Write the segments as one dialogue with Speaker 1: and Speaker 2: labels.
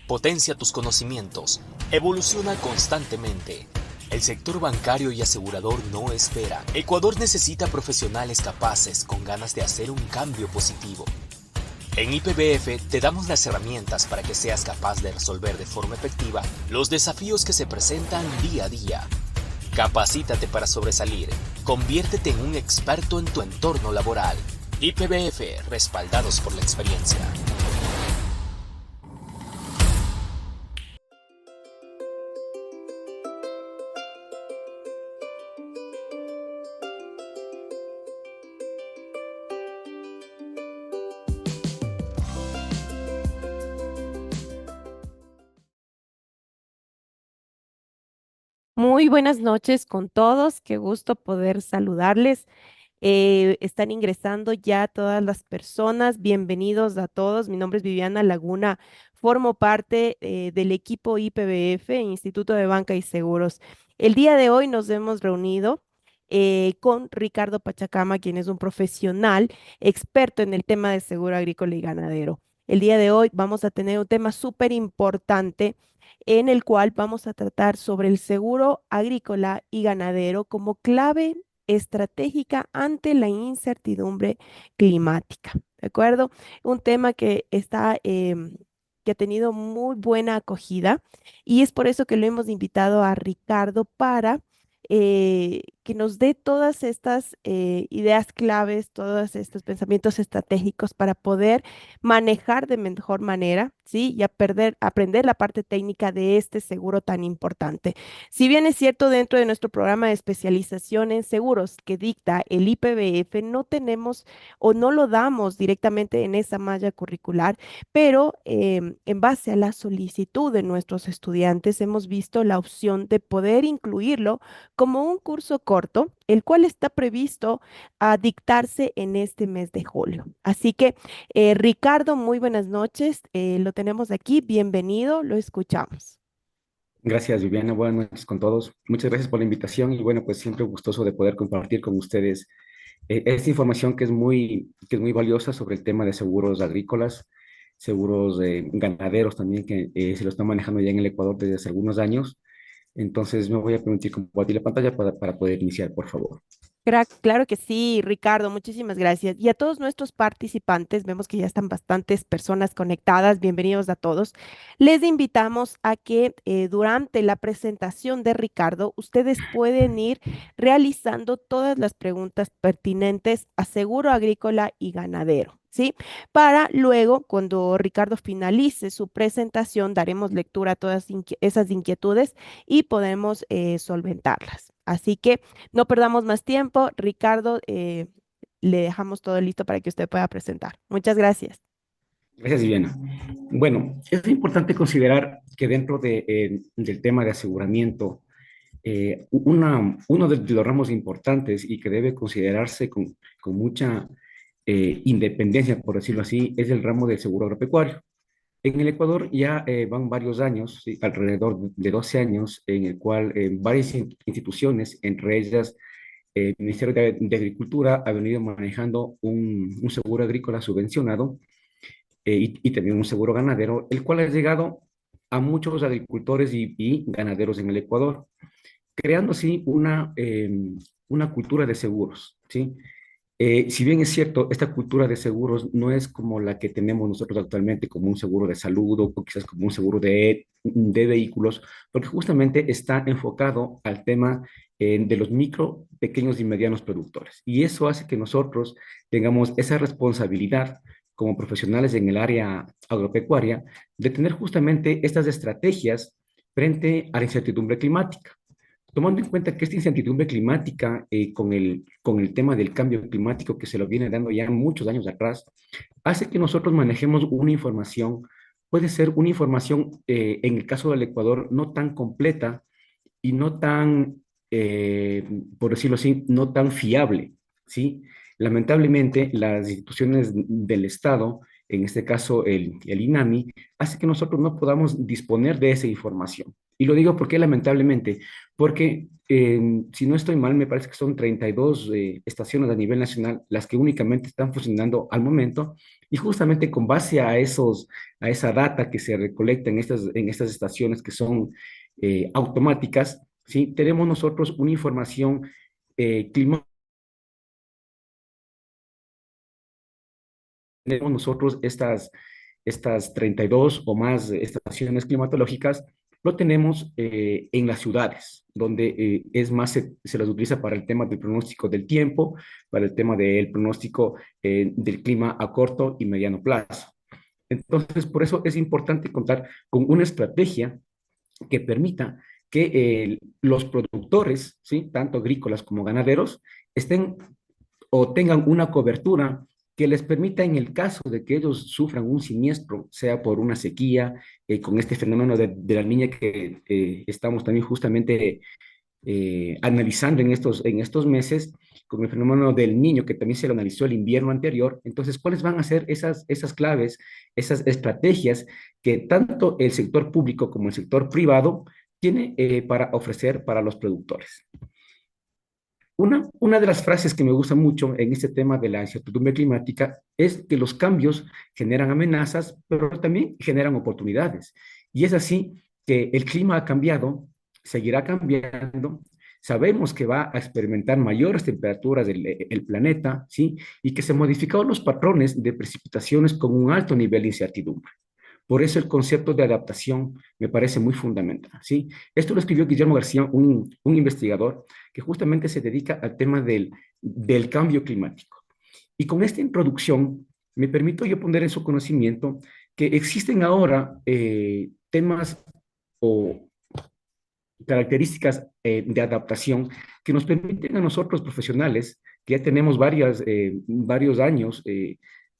Speaker 1: Potencia tus conocimientos. Evoluciona constantemente. El sector bancario y asegurador no espera. Ecuador necesita profesionales capaces con ganas de hacer un cambio positivo. En IPBF te damos las herramientas para que seas capaz de resolver de forma efectiva los desafíos que se presentan día a día. Capacítate para sobresalir. Conviértete en un experto en tu entorno laboral. IPBF, respaldados por la experiencia.
Speaker 2: Muy buenas noches con todos, qué gusto poder saludarles. Están ingresando ya todas las personas, bienvenidos a todos. Mi nombre es Viviana Laguna, formo parte del equipo IPBF, Instituto de Banca y Seguros. El día de hoy nos hemos reunido con Ricardo Pachacama, quien es un profesional experto en el tema de seguro agrícola y ganadero. El día de hoy vamos a tener un tema súper importante en el cual vamos a tratar sobre el seguro agrícola y ganadero como clave estratégica ante la incertidumbre climática. ¿De acuerdo? Un tema que que ha tenido muy buena acogida y es por eso que lo hemos invitado a Ricardo para que nos dé todas estas ideas claves, todos estos pensamientos estratégicos para poder manejar de mejor manera, ¿sí? Y aprender la parte técnica de este seguro tan importante. Si bien es cierto, dentro de nuestro programa de especialización en seguros que dicta el IPBF, no tenemos o no lo damos directamente en esa malla curricular, pero en base a la solicitud de nuestros estudiantes, hemos visto la opción de poder incluirlo como un curso corto, el cual está previsto a dictarse en este mes de julio. Así que Ricardo, muy buenas noches. Lo tenemos aquí. Bienvenido. Lo escuchamos.
Speaker 3: Gracias, Viviana. Buenas noches con todos. Muchas gracias por la invitación y bueno, pues siempre gustoso de poder compartir con ustedes esta información que es muy valiosa sobre el tema de seguros agrícolas, seguros ganaderos también, que se lo están manejando ya en el Ecuador desde hace algunos años. Entonces me voy a permitir compartir la pantalla para poder iniciar, por favor.
Speaker 2: Claro que sí, Ricardo, muchísimas gracias. Y a todos nuestros participantes, vemos que ya están bastantes personas conectadas, bienvenidos a todos. Les invitamos a que durante la presentación de Ricardo, ustedes pueden ir realizando todas las preguntas pertinentes a seguro agrícola y ganadero. ¿Sí? Para luego, cuando Ricardo finalice su presentación, daremos lectura a todas esas inquietudes y podemos solventarlas. Así que no perdamos más tiempo. Ricardo, le dejamos todo listo para que usted pueda presentar. Muchas gracias.
Speaker 3: Gracias, Viviana. Bueno, es importante considerar que dentro del tema de aseguramiento, uno de los ramos importantes y que debe considerarse con mucha independencia, por decirlo así, es el ramo del seguro agropecuario. En el Ecuador ya van varios años, sí, alrededor de 12 años, en el cual varias instituciones, entre ellas el Ministerio de Agricultura, ha venido manejando un seguro agrícola subvencionado y también un seguro ganadero, el cual ha llegado a muchos agricultores y ganaderos en el Ecuador, creando así una cultura de seguros, ¿sí? Si bien es cierto, esta cultura de seguros no es como la que tenemos nosotros actualmente, como un seguro de salud o quizás como un seguro de vehículos, porque justamente está enfocado al tema de los micro, pequeños y medianos productores. Y eso hace que nosotros tengamos esa responsabilidad como profesionales en el área agropecuaria de tener justamente estas estrategias frente a la incertidumbre climática. Tomando en cuenta que esta incertidumbre climática, con el tema del cambio climático que se lo viene dando ya muchos años atrás, hace que nosotros manejemos una información, puede ser una información, en el caso del Ecuador, no tan completa y no tan, por decirlo así, no tan fiable, ¿sí? Lamentablemente, las instituciones del Estado en este caso el INAMI, hace que nosotros no podamos disponer de esa información. Y lo digo porque lamentablemente, porque si no estoy mal, me parece que son 32 estaciones a nivel nacional las que únicamente están funcionando al momento, y justamente con base a esa data que se recolecta en estas estaciones que son automáticas, ¿sí? Tenemos nosotros una información climática. Tenemos nosotros estas 32 o más estaciones climatológicas, lo tenemos en las ciudades, donde es más, se las utiliza para el tema del pronóstico del tiempo, para el tema del pronóstico del clima a corto y mediano plazo. Entonces, por eso es importante contar con una estrategia que permita que los productores, ¿sí? Tanto agrícolas como ganaderos, estén o tengan una cobertura que les permita, en el caso de que ellos sufran un siniestro, sea por una sequía, con este fenómeno de la niña que estamos también justamente analizando en estos meses, con el fenómeno del niño que también se lo analizó el invierno anterior. Entonces, ¿cuáles van a ser esas claves, esas estrategias que tanto el sector público como el sector privado tiene para ofrecer para los productores? Una de las frases que me gusta mucho en este tema de la incertidumbre climática es que los cambios generan amenazas, pero también generan oportunidades. Y es así que el clima ha cambiado, seguirá cambiando. Sabemos que va a experimentar mayores temperaturas el planeta, ¿sí? Y que se modificaron los patrones de precipitaciones con un alto nivel de incertidumbre. Por eso el concepto de adaptación me parece muy fundamental, ¿sí? Esto lo escribió Guillermo García, un investigador que justamente se dedica al tema del cambio climático. Y con esta introducción me permito yo poner en su conocimiento que existen ahora temas o características de adaptación que nos permiten a nosotros profesionales, que ya tenemos varios años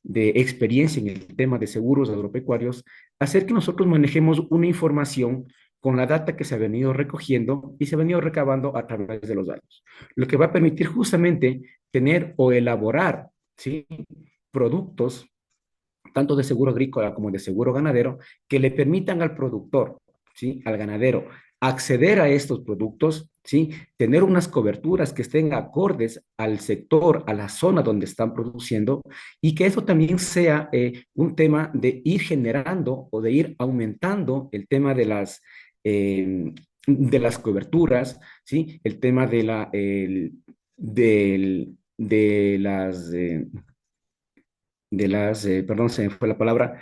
Speaker 3: de experiencia en el tema de seguros agropecuarios, hacer que nosotros manejemos una información con la data que se ha venido recogiendo y se ha venido recabando a través de los años, lo que va a permitir justamente tener o elaborar, ¿sí? Productos tanto de seguro agrícola como de seguro ganadero, que le permitan al productor, ¿sí? Al ganadero, acceder a estos productos, ¿sí? Tener unas coberturas que estén acordes al sector, a la zona donde están produciendo, y que eso también sea un tema de ir generando o de ir aumentando el tema de las coberturas, ¿sí? El tema perdón, se me fue la palabra,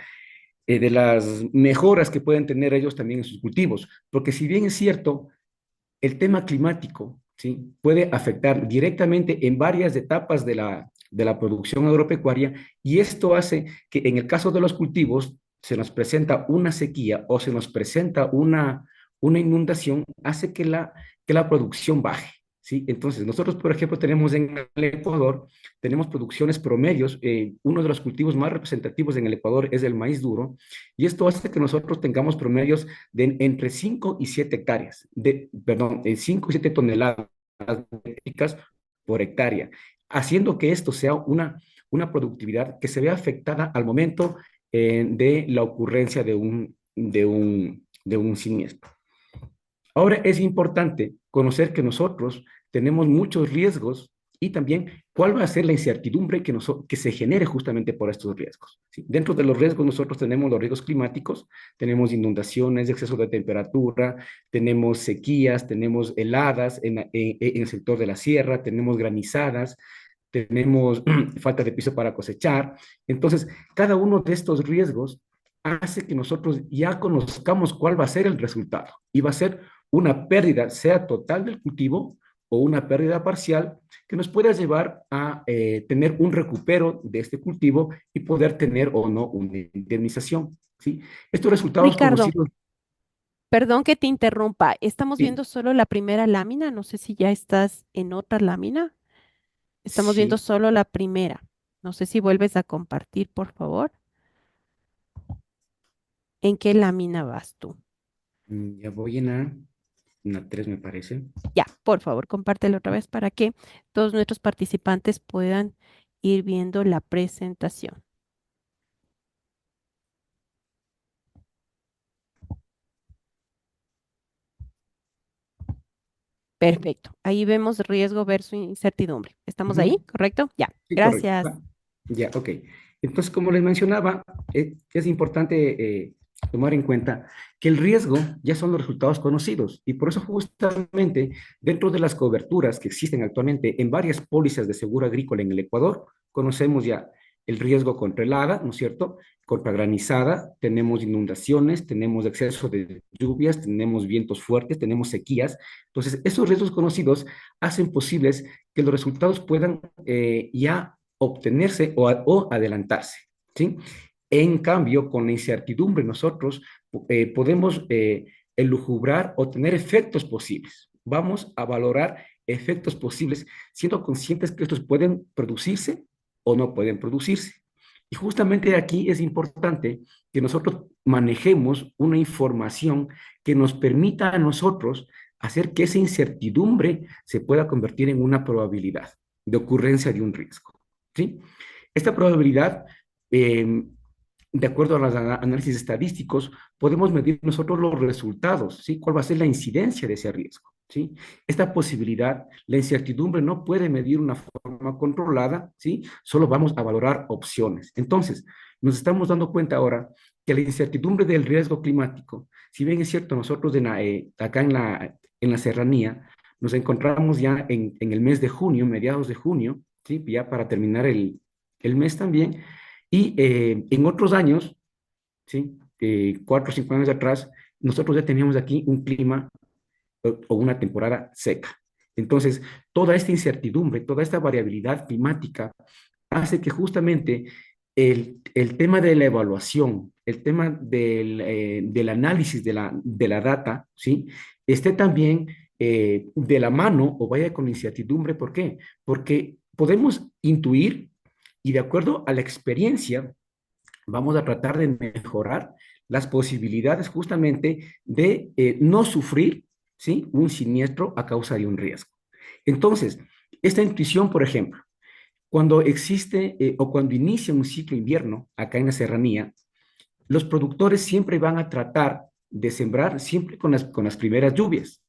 Speaker 3: de las mejoras que pueden tener ellos también en sus cultivos. Porque si bien es cierto, el tema climático, ¿sí? Puede afectar directamente en varias etapas de la producción agropecuaria, y esto hace que en el caso de los cultivos se nos presenta una sequía o se nos presenta una inundación, hace que la producción baje. ¿Sí? Entonces, nosotros, por ejemplo, tenemos en el Ecuador, tenemos producciones promedios. Uno de los cultivos más representativos en el Ecuador es el maíz duro, y esto hace que nosotros tengamos promedios de entre 5 y 7 hectáreas, perdón, 5 y 7 toneladas por hectárea, haciendo que esto sea una productividad que se vea afectada al momento de la ocurrencia de un siniestro. Ahora es importante conocer que nosotros tenemos muchos riesgos y también cuál va a ser la incertidumbre que se genere justamente por estos riesgos. ¿Sí? Dentro de los riesgos nosotros tenemos los riesgos climáticos, tenemos inundaciones, exceso de temperatura, tenemos sequías, tenemos heladas en el sector de la sierra, tenemos granizadas, tenemos falta de piso para cosechar. Entonces, cada uno de estos riesgos hace que nosotros ya conozcamos cuál va a ser el resultado, y va a ser una pérdida, sea total del cultivo o una pérdida parcial, que nos pueda llevar a tener un recupero de este cultivo y poder tener o no una indemnización. ¿Sí? Estos resultados
Speaker 2: Ricardo,
Speaker 3: conocidos,
Speaker 2: perdón que te interrumpa. Estamos
Speaker 3: sí,
Speaker 2: viendo solo la primera lámina. No sé si ya estás en otra lámina. Estamos viendo
Speaker 3: sí,
Speaker 2: solo la primera. No sé si vuelves a compartir, por favor. ¿En qué lámina vas tú?
Speaker 3: ya voy en una 3 me parece.
Speaker 2: Ya, por favor, compártelo otra vez para que todos nuestros participantes puedan ir viendo la presentación. Perfecto. Ahí vemos riesgo versus incertidumbre. ¿Estamos ahí?
Speaker 3: Ujú.
Speaker 2: ¿Correcto? Ya.
Speaker 3: Sí, correcto.
Speaker 2: Gracias.
Speaker 3: Ya, ok. Entonces, como les mencionaba, es importante tomar en cuenta que el riesgo ya son los resultados conocidos y por eso justamente dentro de las coberturas que existen actualmente en varias pólizas de seguro agrícola en el Ecuador, conocemos ya el riesgo contra helada, ¿no es cierto? Contra granizada, tenemos inundaciones, tenemos exceso de lluvias, tenemos vientos fuertes, tenemos sequías. Entonces, esos riesgos conocidos hacen posibles que los resultados puedan ya obtenerse o adelantarse, ¿sí? En cambio, con la incertidumbre nosotros podemos elujubrar o tener efectos posibles. Vamos a valorar efectos posibles siendo conscientes que estos pueden producirse o no pueden producirse. Y justamente aquí es importante que nosotros manejemos una información que nos permita a nosotros hacer que esa incertidumbre se pueda convertir en una probabilidad de ocurrencia de un riesgo. ¿Sí? Esta probabilidad, eh, de acuerdo a los análisis estadísticos, podemos medir nosotros los resultados, ¿sí? ¿Cuál va a ser la incidencia de ese riesgo? ¿Sí? Esta posibilidad, la incertidumbre no puede medir una forma controlada, ¿sí? Solo vamos a valorar opciones. Entonces, nos estamos dando cuenta ahora que la incertidumbre del riesgo climático, si bien es cierto, nosotros acá en la serranía, nos encontramos ya en el mes de junio, mediados de junio, ¿sí? Ya para terminar el mes también, y en otros años, ¿sí? 4 o 5 años atrás, nosotros ya teníamos aquí un clima o una temporada seca. Entonces, toda esta incertidumbre, toda esta variabilidad climática hace que justamente el tema de la evaluación, el tema del análisis de la data, ¿sí? Esté también de la mano o vaya con incertidumbre. ¿Por qué? Porque podemos intuir y de acuerdo a la experiencia vamos a tratar de mejorar las posibilidades justamente de no sufrir, ¿sí? Un siniestro a causa de un riesgo. Entonces, esta intuición, por ejemplo, cuando existe o cuando inicia un ciclo invierno acá en la serranía, los productores siempre van a tratar de sembrar siempre con las primeras lluvias.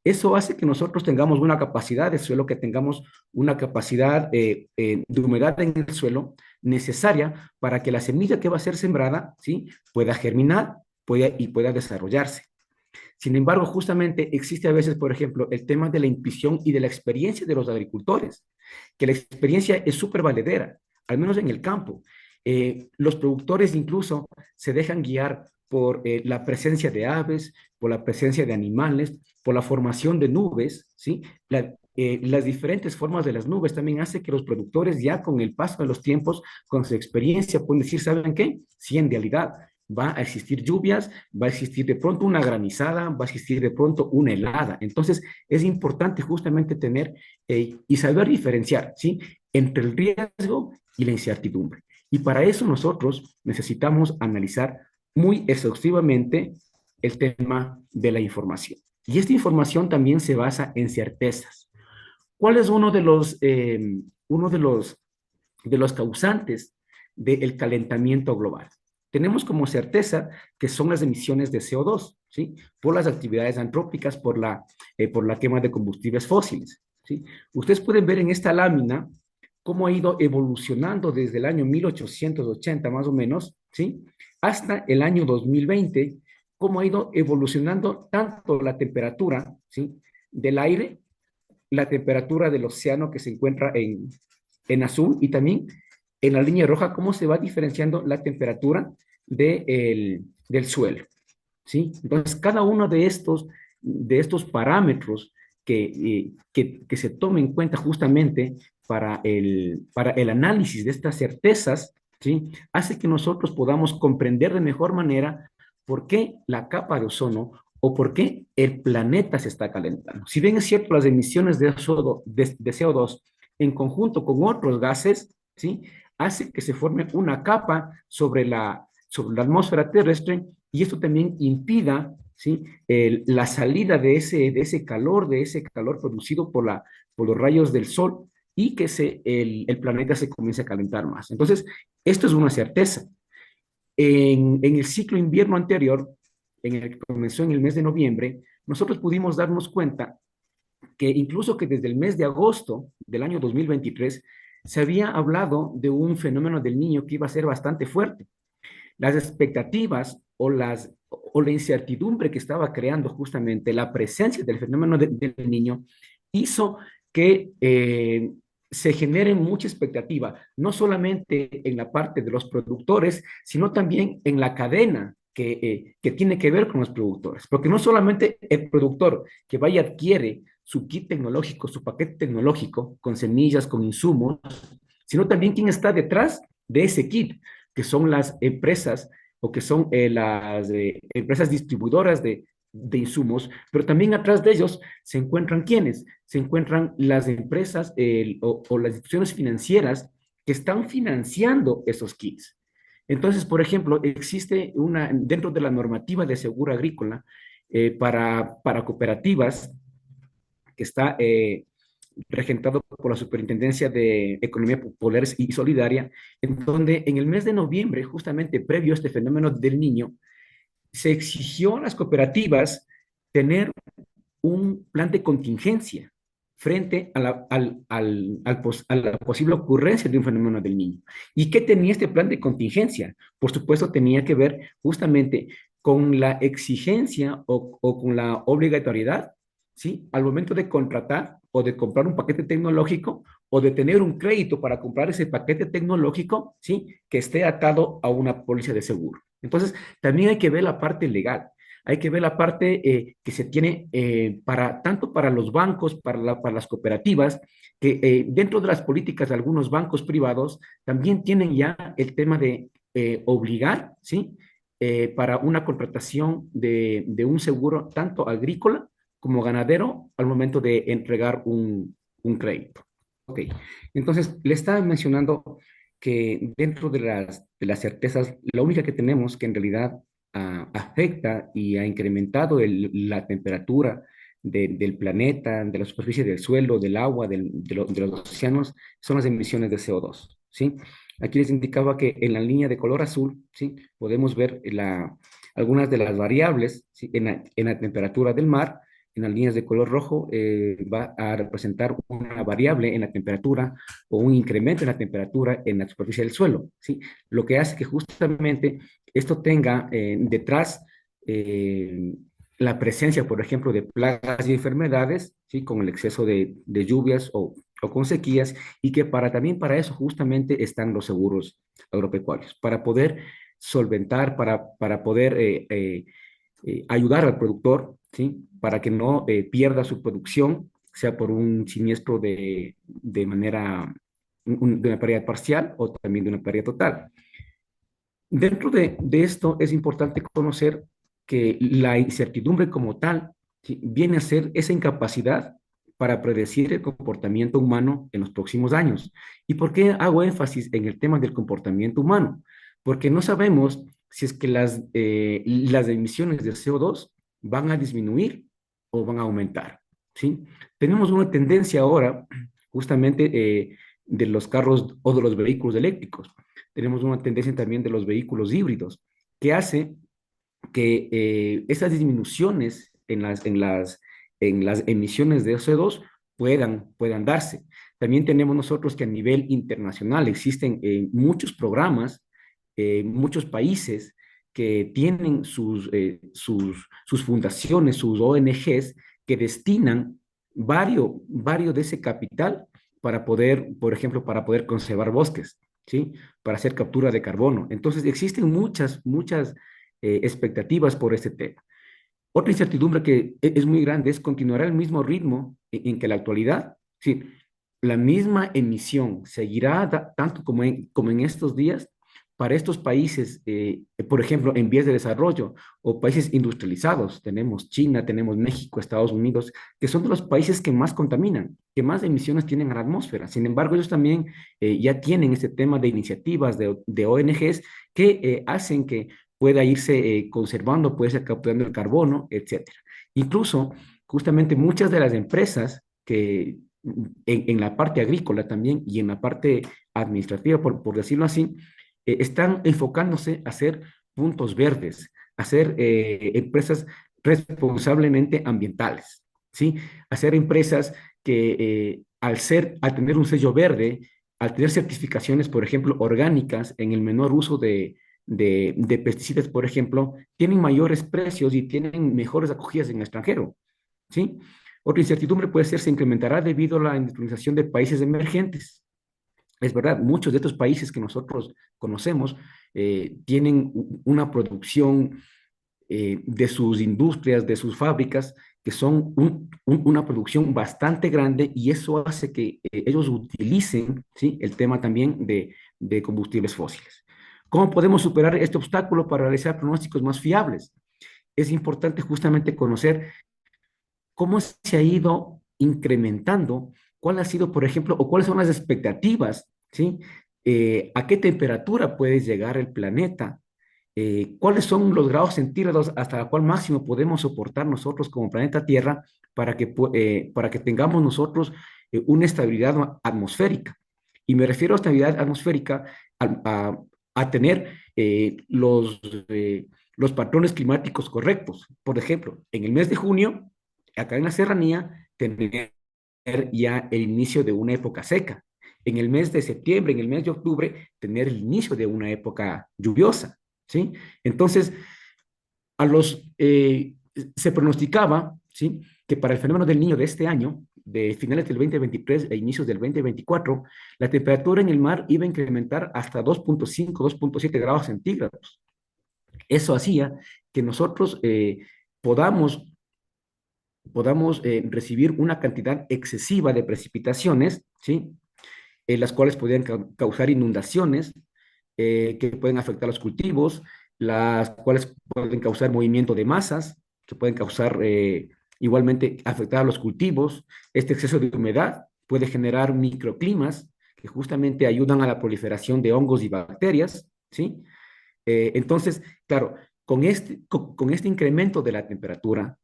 Speaker 3: Eso hace que nosotros tengamos una capacidad de suelo, que tengamos una capacidad de humedad en el suelo necesaria para que la semilla que va a ser sembrada, ¿sí? Pueda germinar y pueda desarrollarse. Sin embargo, justamente existe a veces, por ejemplo, el tema de la intuición y de la experiencia de los agricultores, que la experiencia es súper valedera, al menos en el campo. Los productores incluso se dejan guiar por la presencia de aves, por la presencia de animales, por la formación de nubes, ¿sí? Las diferentes formas de las nubes también hace que los productores ya con el paso de los tiempos, con su experiencia, pueden decir, ¿saben qué? Sí, en realidad va a existir lluvias, va a existir de pronto una granizada, va a existir de pronto una helada. Entonces, es importante justamente tener y saber diferenciar, ¿sí? Entre el riesgo y la incertidumbre. Y para eso nosotros necesitamos analizar muy exhaustivamente el tema de la información. Y esta información también se basa en certezas. ¿Cuál es uno de los causantes del calentamiento global? Tenemos como certeza que son las emisiones de CO2, ¿sí? Por las actividades antrópicas, por la quema de combustibles fósiles, ¿sí? Ustedes pueden ver en esta lámina cómo ha ido evolucionando desde el año 1880 más o menos, ¿sí? Hasta el año 2020, cómo ha ido evolucionando tanto la temperatura, ¿sí? Del aire, la temperatura del océano que se encuentra en azul y también en la línea roja cómo se va diferenciando la temperatura del suelo, ¿sí? Entonces, cada uno de estos parámetros que se tome en cuenta justamente para el análisis de estas certezas, ¿sí? Hace que nosotros podamos comprender de mejor manera por qué la capa de ozono o por qué el planeta se está calentando. Si bien es cierto, las emisiones de CO2 en conjunto con otros gases, ¿sí? Hace que se forme una capa sobre la atmósfera terrestre y esto también impida, ¿sí? La salida de ese calor producido por los rayos del sol y que el planeta se comience a calentar más. Entonces, esto es una certeza. En el ciclo invierno anterior, en el que comenzó en el mes de noviembre, nosotros pudimos darnos cuenta que incluso que desde el mes de agosto del año 2023 se había hablado de un fenómeno del niño que iba a ser bastante fuerte. Las expectativas o la incertidumbre que estaba creando justamente la presencia del fenómeno del niño hizo que se genere mucha expectativa, no solamente en la parte de los productores, sino también en la cadena que tiene que ver con los productores, porque no solamente el productor que vaya adquiere su kit tecnológico, su paquete tecnológico con semillas, con insumos, sino también quién está detrás de ese kit, que son las empresas o que son las empresas distribuidoras de insumos, pero también atrás de ellos se encuentran quiénes, se encuentran las empresas o las instituciones financieras que están financiando esos kits. Entonces, por ejemplo, existe dentro de la normativa de seguro agrícola para cooperativas que está regentado por la Superintendencia de Economía Popular y Solidaria, en donde en el mes de noviembre, justamente previo a este fenómeno del niño, se exigió a las cooperativas tener un plan de contingencia frente a a la posible ocurrencia de un fenómeno del niño. ¿Y qué tenía este plan de contingencia? Por supuesto, tenía que ver justamente con la exigencia o con la obligatoriedad, ¿sí? Al momento de contratar o de comprar un paquete tecnológico o de tener un crédito para comprar ese paquete tecnológico, ¿sí? Que esté atado a una póliza de seguro. Entonces, también hay que ver la parte legal. Hay que ver la parte que se tiene tanto para los bancos, para las cooperativas, que dentro de las políticas de algunos bancos privados también tienen ya el tema de obligar, ¿sí? Para una contratación de un seguro tanto agrícola como ganadero al momento de entregar un crédito. Ok, entonces le estaba mencionando que dentro de las certezas, la única que tenemos que en realidad afecta y ha incrementado la temperatura del planeta, de la superficie del suelo, del agua, de los océanos, son las emisiones de CO2, ¿sí? Aquí les indicaba que en la línea de color azul, ¿sí? Podemos ver algunas de las variables, ¿sí? En la temperatura del mar. En las líneas de color rojo va a representar una variable en la temperatura o un incremento en la temperatura en la superficie del suelo, ¿sí? Lo que hace que justamente esto tenga detrás la presencia, por ejemplo, de plagas y enfermedades, ¿sí? Con el exceso de lluvias o con sequías, y que también para eso justamente están los seguros agropecuarios, para poder solventar, para poder ayudar al productor, ¿sí? Para que no pierda su producción, sea por un siniestro de manera, de una pérdida parcial o también de una pérdida total. Dentro de esto es importante conocer que la incertidumbre como tal, ¿sí? Viene a ser esa incapacidad para predecir el comportamiento humano en los próximos años. ¿Y por qué hago énfasis en el tema del comportamiento humano? Porque no sabemos si es que las emisiones de CO2 van a disminuir o van a aumentar, ¿sí? Tenemos una tendencia ahora justamente de los carros o de los vehículos eléctricos. Tenemos una tendencia también de los vehículos híbridos, que hace que esas disminuciones en las emisiones de CO2 puedan darse. También tenemos nosotros que a nivel internacional existen muchos programas, muchos países que tienen sus fundaciones, sus ONGs, que destinan varios de ese capital para poder, por ejemplo, para poder conservar bosques, ¿sí? Para hacer captura de carbono. Entonces, existen muchas expectativas por este tema. Otra incertidumbre que es muy grande es continuará el mismo ritmo en que la actualidad. Sí, la misma emisión seguirá tanto como en estos días para estos países, por ejemplo, en vías de desarrollo o países industrializados. Tenemos China, tenemos México, Estados Unidos, que son de los países que más contaminan, que más emisiones tienen a la atmósfera. Sin embargo, ellos también ya tienen este tema de iniciativas de ONGs que hacen que pueda irse conservando, puede ser capturando el carbono, etcétera. Incluso, justamente muchas de las empresas que en la parte agrícola también y en la parte administrativa, por decirlo así, están enfocándose a hacer puntos verdes, a hacer empresas responsablemente ambientales. ¿sí? Hacer empresas que al tener un sello verde, al tener certificaciones, por ejemplo, orgánicas en el menor uso de pesticidas, por ejemplo, tienen mayores precios y tienen mejores acogidas en el extranjero, ¿sí? Otra incertidumbre puede ser, se incrementará debido a la industrialización de países emergentes. Es verdad, muchos de estos países que nosotros conocemos tienen una producción de sus industrias, de sus fábricas, que son una producción bastante grande y eso hace que ellos utilicen, ¿sí?, el tema también de combustibles fósiles. ¿Cómo podemos superar este obstáculo para realizar pronósticos más fiables? Es importante justamente conocer cómo se ha ido incrementando, cuál ha sido, por ejemplo, o cuáles son las expectativas, ¿sí? ¿A qué temperatura puede llegar el planeta? ¿Cuáles son los grados centígrados hasta el cual máximo podemos soportar nosotros como planeta Tierra para que tengamos nosotros una estabilidad atmosférica? Y me refiero a estabilidad atmosférica a tener los patrones climáticos correctos. Por ejemplo, en el mes de junio, acá en la serranía, tener ya el inicio de una época seca. En el mes de septiembre, en el mes de octubre, tener el inicio de una época lluviosa, ¿sí? Entonces, se pronosticaba, ¿sí?, que para el fenómeno del niño de este año, de finales del 2023 e inicios del 2024, la temperatura en el mar iba a incrementar hasta 2.5, 2.7 grados centígrados. Eso hacía que nosotros podamos recibir una cantidad excesiva de precipitaciones, ¿sí?, las cuales podrían causar inundaciones, que pueden afectar los cultivos, las cuales pueden causar movimiento de masas, que pueden causar igualmente afectar a los cultivos. Este exceso de humedad puede generar microclimas que justamente ayudan a la proliferación de hongos y bacterias, ¿sí? Entonces, claro, con este incremento de la temperatura,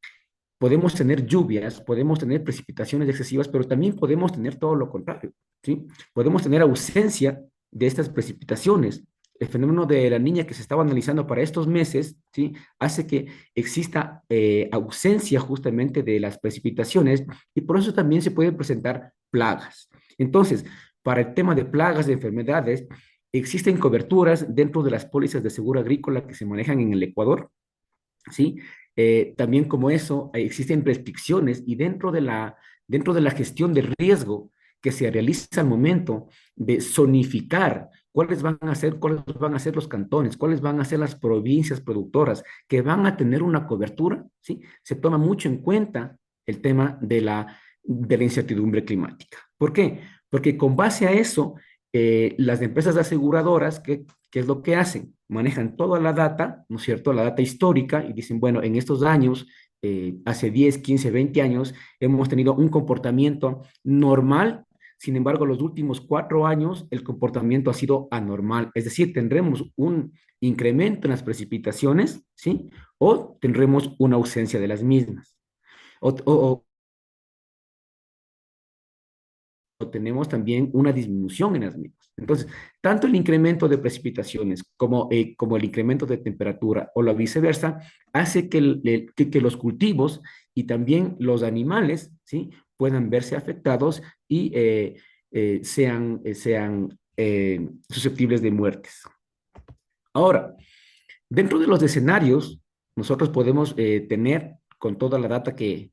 Speaker 3: podemos tener lluvias, podemos tener precipitaciones excesivas, pero también podemos tener todo lo contrario, ¿sí? Podemos tener ausencia de estas precipitaciones. El fenómeno de la niña que se estaba analizando para estos meses, ¿sí?, hace que exista ausencia justamente de las precipitaciones y por eso también se pueden presentar plagas. Entonces, para el tema de plagas, de enfermedades, existen coberturas dentro de las pólizas de seguro agrícola que se manejan en el Ecuador, ¿sí? También como eso, existen restricciones y dentro de la gestión de riesgo que se realiza al momento de zonificar cuáles van a ser los cantones, cuáles van a ser las provincias productoras que van a tener una cobertura, ¿sí? Se toma mucho en cuenta el tema de la incertidumbre climática. ¿Por qué? Porque con base a eso, las empresas aseguradoras, ¿qué es lo que hacen? Manejan toda la data, ¿no es cierto? La data histórica y dicen, bueno, en estos años, hace 10, 15, 20 años, hemos tenido un comportamiento normal. Sin embargo, los últimos 4 años el comportamiento ha sido anormal. Es decir, tendremos un incremento en las precipitaciones, ¿sí? O tendremos una ausencia de las mismas. O tenemos también una disminución en las mismas. Entonces, tanto el incremento de precipitaciones como el incremento de temperatura o la viceversa, hace que los cultivos y también los animales, ¿sí?, puedan verse afectados y sean susceptibles de muertes. Ahora, dentro de los escenarios, nosotros podemos tener, con toda la data que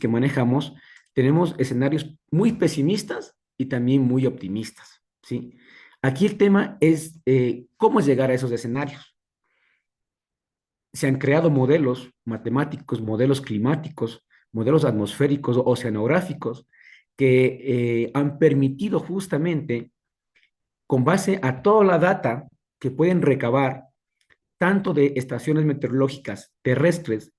Speaker 3: manejamos, tenemos escenarios muy pesimistas y también muy optimistas, ¿sí? Aquí el tema es cómo llegar a esos escenarios. Se han creado modelos matemáticos, modelos climáticos, modelos atmosféricos, oceanográficos, que han permitido justamente, con base a toda la data que pueden recabar, tanto de estaciones meteorológicas terrestres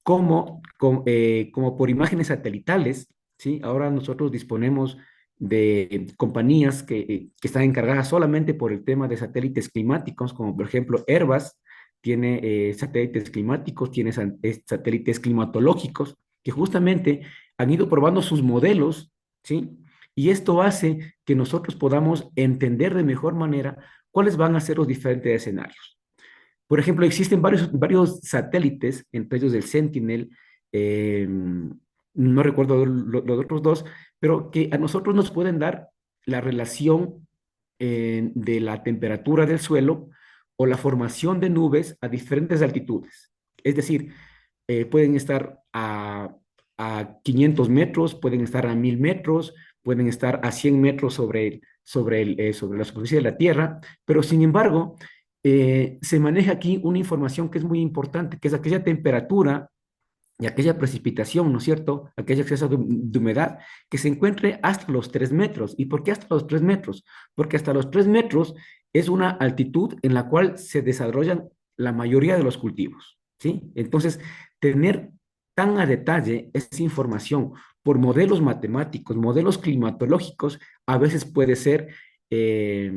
Speaker 3: como por imágenes satelitales, ¿sí? Ahora nosotros disponemos de compañías que están encargadas solamente por el tema de satélites climáticos, como por ejemplo Airbus tiene satélites climáticos, tiene satélites climatológicos, que justamente han ido probando sus modelos, ¿sí? Y esto hace que nosotros podamos entender de mejor manera cuáles van a ser los diferentes escenarios. Por ejemplo, existen varios satélites, entre ellos el Sentinel, no recuerdo los otros dos, pero que a nosotros nos pueden dar la relación de la temperatura del suelo o la formación de nubes a diferentes altitudes. Es decir, pueden estar a 500 metros, pueden estar a 1000 metros, pueden estar a 100 metros sobre la superficie de la Tierra, pero sin embargo, se maneja aquí una información que es muy importante, que es aquella temperatura y aquella precipitación, ¿no es cierto? Aquel exceso de humedad que se encuentre hasta los 3 metros. ¿Y por qué hasta los 3 metros? Porque hasta los 3 metros es una altitud en la cual se desarrollan la mayoría de los cultivos, ¿sí? Entonces, tener tan a detalle esa información por modelos matemáticos, modelos climatológicos, a veces puede ser eh,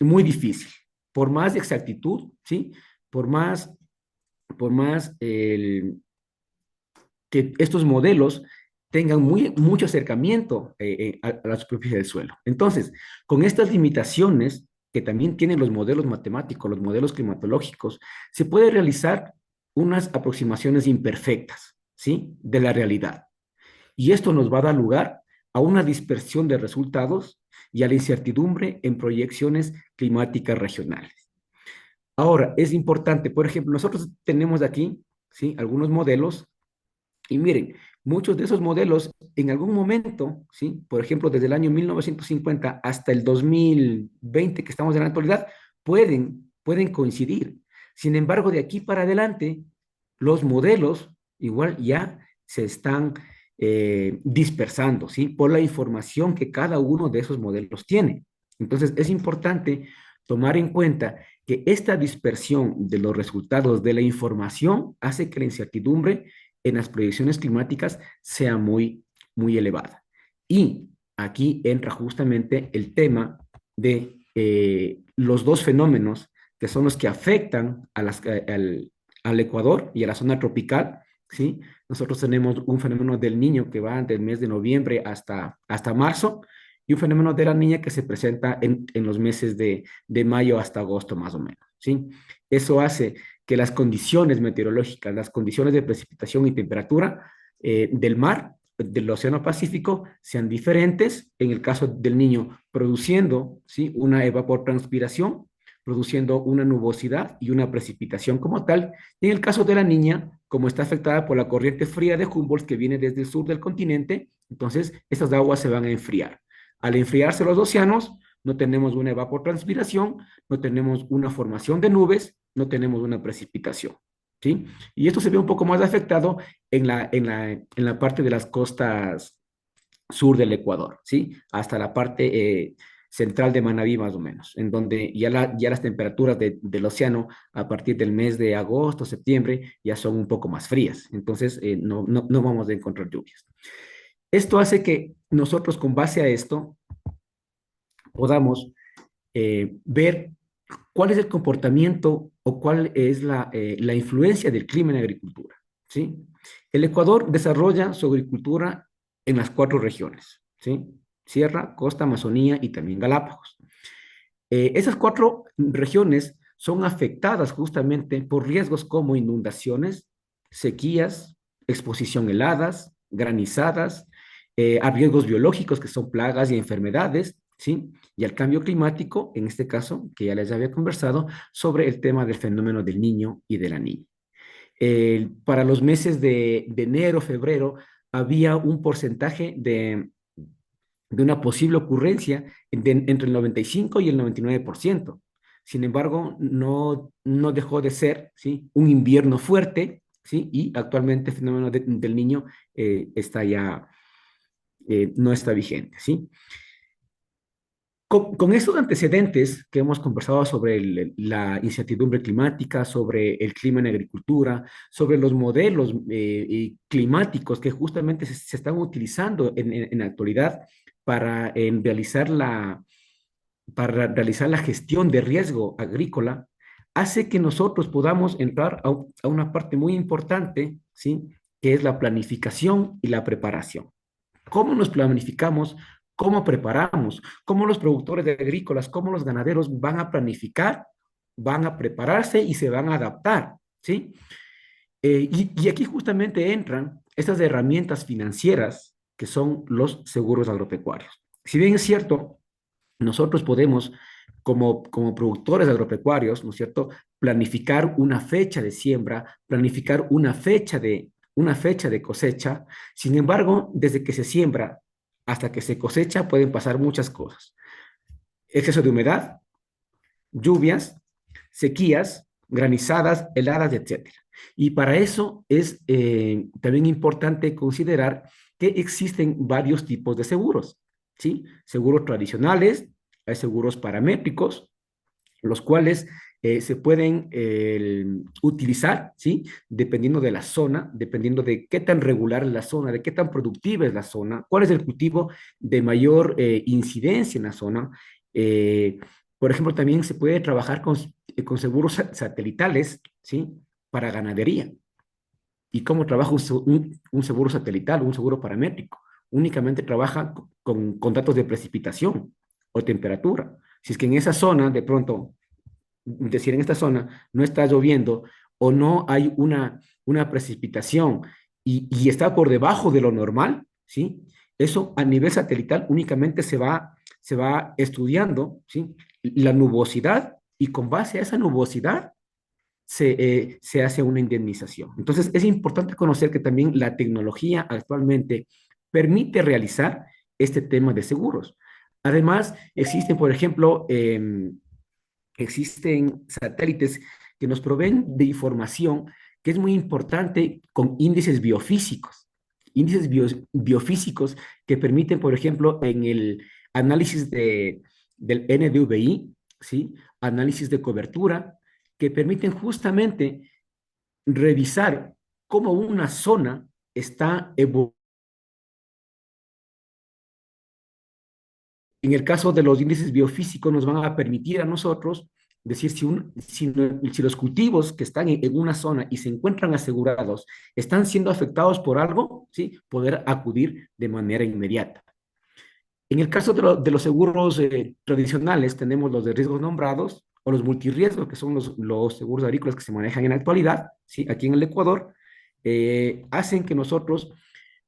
Speaker 3: muy difícil. Por más exactitud, ¿sí? Por más, por más que estos modelos tengan mucho acercamiento a la superficie del suelo. Entonces, con estas limitaciones que también tienen los modelos matemáticos, los modelos climatológicos, se puede realizar unas aproximaciones imperfectas, ¿sí? De la realidad. Y esto nos va a dar lugar a una dispersión de resultados y a la incertidumbre en proyecciones climáticas regionales. Ahora, es importante, por ejemplo, nosotros tenemos aquí, ¿sí? Algunos modelos y miren, muchos de esos modelos en algún momento, ¿sí? Por ejemplo, desde el año 1950 hasta el 2020 que estamos en la actualidad, pueden coincidir. Sin embargo, de aquí para adelante, los modelos igual ya se están dispersando, ¿sí? Por la información que cada uno de esos modelos tiene. Entonces, es importante tomar en cuenta que esta dispersión de los resultados de la información hace que la incertidumbre en las proyecciones climáticas sea muy elevada. Y aquí entra justamente el tema de los dos fenómenos que son los que afectan al Ecuador y a la zona tropical, ¿sí? Nosotros tenemos un fenómeno del niño que va del mes de noviembre hasta marzo y un fenómeno de la niña que se presenta en los meses de mayo hasta agosto más o menos, ¿sí? Eso hace que las condiciones meteorológicas, las condiciones de precipitación y temperatura del mar, del Océano Pacífico, sean diferentes. En el caso del niño, produciendo, ¿sí? Una evapotranspiración, produciendo una nubosidad y una precipitación como tal. Y en el caso de la niña, como está afectada por la corriente fría de Humboldt que viene desde el sur del continente, entonces estas aguas se van a enfriar. Al enfriarse los océanos, no tenemos una evapotranspiración, no tenemos una formación de nubes, no tenemos una precipitación, ¿sí? Y esto se ve un poco más afectado en la parte de las costas sur del Ecuador, ¿sí? Hasta la parte central de Manabí más o menos, en donde ya las temperaturas del océano a partir del mes de agosto, septiembre, ya son un poco más frías, entonces no vamos a encontrar lluvias. Esto hace que nosotros con base a esto podamos ver cuál es el comportamiento o cuál es la influencia del clima en la agricultura, ¿sí? El Ecuador desarrolla su agricultura en las 4 regiones, ¿sí? Sierra, Costa, Amazonía y también Galápagos. Esas 4 regiones son afectadas justamente por riesgos como inundaciones, sequías, exposición a heladas, granizadas, a riesgos biológicos que son plagas y enfermedades, ¿sí? Y al cambio climático, en este caso, que ya les había conversado, sobre el tema del fenómeno del niño y de la niña. Para los meses de enero, febrero, había un porcentaje de una posible ocurrencia entre el 95 y el 99%. Sin embargo, no dejó de ser, ¿sí? Un invierno fuerte, ¿sí? Y actualmente el fenómeno del niño está ya, no está vigente, ¿sí? Con estos antecedentes que hemos conversado sobre la incertidumbre climática, sobre el clima en agricultura, sobre los modelos climáticos que justamente se están utilizando en la actualidad para realizar la gestión de riesgo agrícola, hace que nosotros podamos entrar a una parte muy importante, ¿sí? Que es la planificación y la preparación. ¿Cómo nos planificamos? ¿Cómo preparamos? ¿Cómo los productores agrícolas, cómo los ganaderos van a planificar, van a prepararse y se van a adaptar? ¿Sí? Y aquí justamente entran estas herramientas financieras que son los seguros agropecuarios. Si bien es cierto, nosotros podemos, como productores agropecuarios, ¿no es cierto?, planificar una fecha de siembra, planificar una fecha de cosecha. Sin embargo, desde que se siembra hasta que se cosecha pueden pasar muchas cosas. Exceso de humedad, lluvias, sequías, granizadas, heladas, etcétera. Y para eso es también importante considerar que existen varios tipos de seguros, ¿sí? Seguros tradicionales, hay seguros paramétricos, los cuales se pueden utilizar, ¿sí? Dependiendo de la zona, dependiendo de qué tan regular es la zona, de qué tan productiva es la zona, cuál es el cultivo de mayor incidencia en la zona. Eh, por ejemplo, también se puede trabajar con seguros satelitales, ¿sí? Para ganadería. ¿Y cómo trabaja un seguro satelital, un seguro paramétrico? Únicamente trabaja con datos de precipitación o temperatura. Si es que en esa zona, de pronto, decir, en esta zona no está lloviendo o no hay una precipitación y está por debajo de lo normal, ¿sí? Eso a nivel satelital únicamente se va estudiando, ¿sí? La nubosidad y con base a esa nubosidad se hace una indemnización. Entonces, es importante conocer que también la tecnología actualmente permite realizar este tema de seguros. Además, existen, por ejemplo, existen satélites que nos proveen de información que es muy importante con índices biofísicos. Índices biofísicos que permiten, por ejemplo, en el análisis del NDVI, ¿sí? Análisis de cobertura, que permiten justamente revisar cómo una zona está evolucionando. En el caso de los índices biofísicos nos van a permitir a nosotros decir si los cultivos que están en una zona y se encuentran asegurados están siendo afectados por algo, ¿sí? Poder acudir de manera inmediata. En el caso de los seguros tradicionales, tenemos los de riesgos nombrados o los multirriesgos, que son los seguros agrícolas que se manejan en la actualidad, ¿sí? Aquí en el Ecuador, hacen que nosotros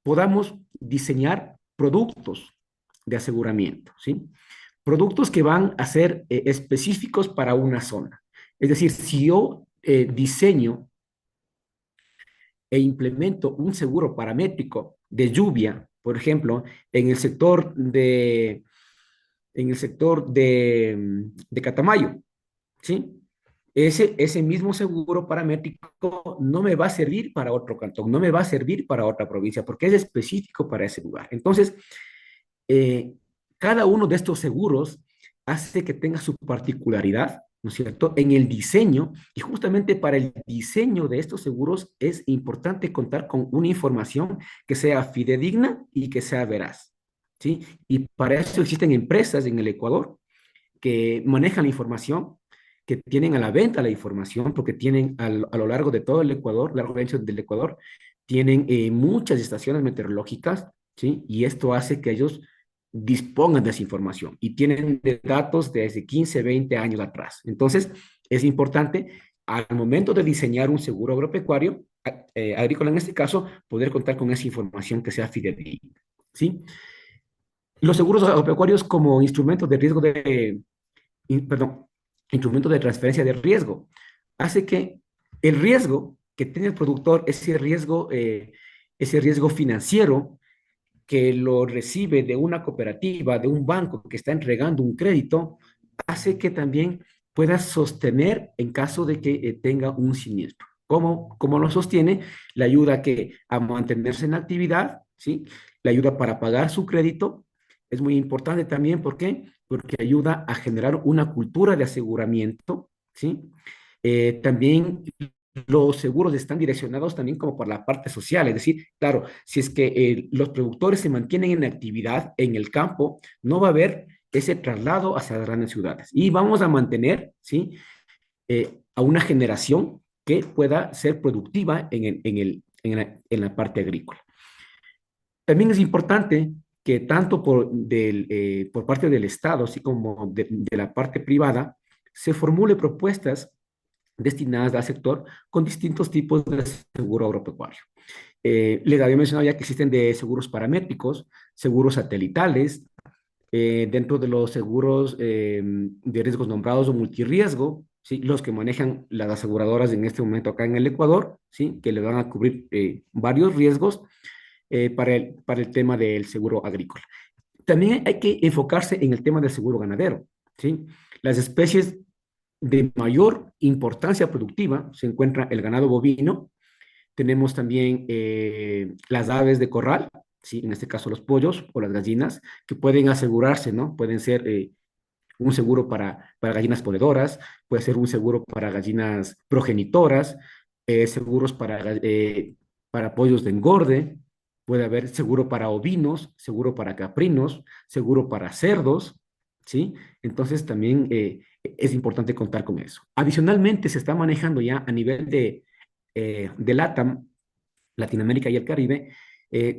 Speaker 3: podamos diseñar productos de aseguramiento, ¿sí? Productos que van a ser específicos para una zona. Es decir, si yo diseño e implemento un seguro paramétrico de lluvia, por ejemplo, en el sector de Catamayo, ¿sí? Ese mismo seguro paramétrico no me va a servir para otro cantón, no me va a servir para otra provincia, porque es específico para ese lugar. Entonces, eh, cada uno de estos seguros hace que tenga su particularidad, ¿no es cierto?, en el diseño, y justamente para el diseño de estos seguros es importante contar con una información que sea fidedigna y que sea veraz, ¿sí? Y para eso existen empresas en el Ecuador que manejan la información, que tienen a la venta la información, porque tienen a lo largo de todo el Ecuador, largo ancho del Ecuador, tienen muchas estaciones meteorológicas, ¿sí? Y esto hace que ellos dispongan de esa información y tienen de datos desde 15, 20 años atrás. Entonces, es importante al momento de diseñar un seguro agropecuario, agrícola en este caso, poder contar con esa información que sea fidedigna, ¿sí? Los seguros agropecuarios como instrumentos de riesgo perdón, instrumento de transferencia de riesgo. Hace que el riesgo que tiene el productor, ese riesgo financiero que lo recibe de una cooperativa, de un banco que está entregando un crédito, hace que también pueda sostener en caso de que tenga un siniestro. ¿Cómo lo sostiene? Le ayuda a mantenerse en actividad, ¿sí? Le ayuda para pagar su crédito. Es muy importante también, ¿por qué? Porque ayuda a generar una cultura de aseguramiento, ¿sí? También los seguros están direccionados también como por la parte social, es decir, claro, si es que los productores se mantienen en actividad en el campo, no va a haber ese traslado hacia las grandes ciudades y vamos a mantener, ¿sí? A una generación que pueda ser productiva en la parte agrícola. También es importante que tanto por parte del Estado, así como de la parte privada, se formule propuestas destinadas al sector con distintos tipos de seguro agropecuario. Les había mencionado ya que existen de seguros paramétricos, seguros satelitales, dentro de los seguros de riesgos nombrados o multirriesgo, ¿sí? Los que manejan las aseguradoras en este momento acá en el Ecuador, ¿sí? Que le van a cubrir varios riesgos para el tema del seguro agrícola. También hay que enfocarse en el tema del seguro ganadero, ¿sí? Las especies de mayor importancia productiva se encuentra el ganado bovino, tenemos también las aves de corral, ¿sí? En este caso los pollos o las gallinas, que pueden asegurarse, ¿no? Pueden ser un seguro para gallinas ponedoras, puede ser un seguro para gallinas progenitoras, seguros para pollos de engorde, puede haber seguro para ovinos, seguro para caprinos, seguro para cerdos, ¿sí? Entonces también es importante contar con eso. Adicionalmente, se está manejando ya a nivel de LATAM, Latinoamérica y el Caribe,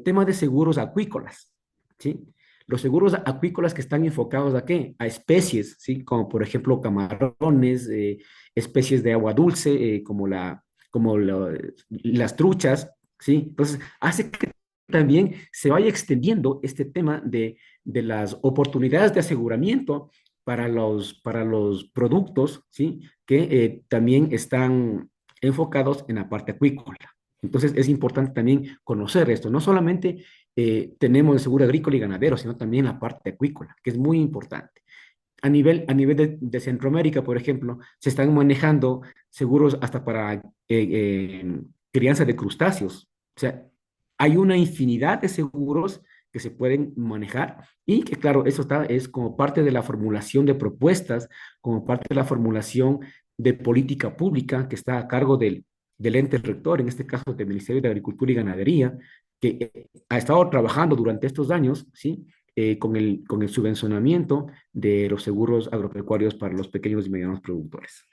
Speaker 3: tema de seguros acuícolas, ¿sí? Los seguros acuícolas que están enfocados ¿a qué? A especies, ¿sí? Como por ejemplo camarones, especies de agua dulce, las truchas, ¿sí? Entonces, hace que también se vaya extendiendo este tema de las oportunidades de aseguramiento para los productos, ¿sí? Que también están enfocados en la parte acuícola. Entonces es importante también conocer esto. No solamente tenemos el seguro agrícola y ganadero, sino también la parte acuícola, que es muy importante. A nivel de Centroamérica, por ejemplo, se están manejando seguros hasta para crianza de crustáceos. O sea, hay una infinidad de seguros que se pueden manejar y que, claro, es como parte de la formulación de propuestas, como parte de la formulación de política pública que está a cargo del ente rector, en este caso del Ministerio de Agricultura y Ganadería, que ha estado trabajando durante estos años, ¿sí? Con el subvencionamiento de los seguros agropecuarios para los pequeños y medianos productores.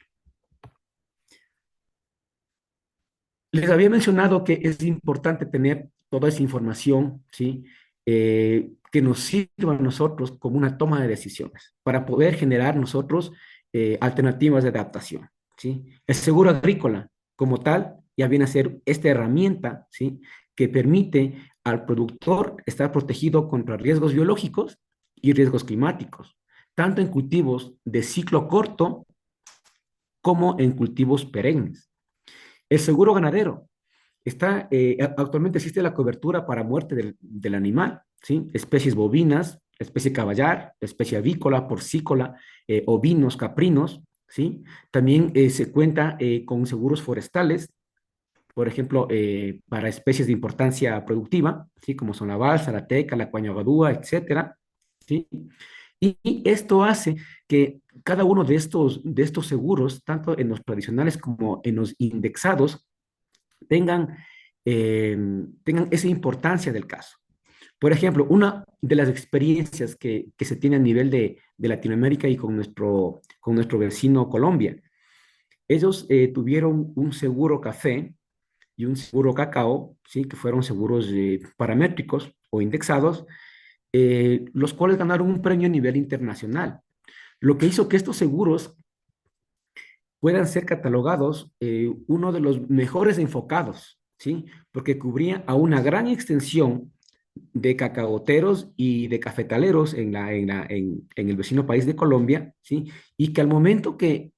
Speaker 3: Les había mencionado que es importante tener toda esa información, ¿sí? Que nos sirva a nosotros como una toma de decisiones para poder generar nosotros alternativas de adaptación, ¿sí? El seguro agrícola, como tal, ya viene a ser esta herramienta, ¿sí? Que permite al productor estar protegido contra riesgos biológicos y riesgos climáticos, tanto en cultivos de ciclo corto como en cultivos perennes. El seguro ganadero. Actualmente existe la cobertura para muerte del animal, ¿sí? Especies bovinas, especie caballar, especie avícola, porcícola, ovinos, caprinos, ¿sí? También se cuenta con seguros forestales, por ejemplo, para especies de importancia productiva, ¿sí? Como son la balsa, la teca, la cuañagadúa, etcétera, ¿sí? Y esto hace que cada uno de estos seguros, tanto en los tradicionales como en los indexados, tengan, tengan esa importancia del caso. Por ejemplo, una de las experiencias que se tiene a nivel de Latinoamérica y con nuestro vecino Colombia, ellos tuvieron un seguro café y un seguro cacao, ¿sí? Que fueron seguros paramétricos o indexados, los cuales ganaron un premio a nivel internacional, lo que hizo que estos seguros puedan ser catalogados uno de los mejores enfocados, ¿sí? Porque cubría a una gran extensión de cacaoteros y de cafetaleros en el vecino país de Colombia, ¿sí? Y que al momento que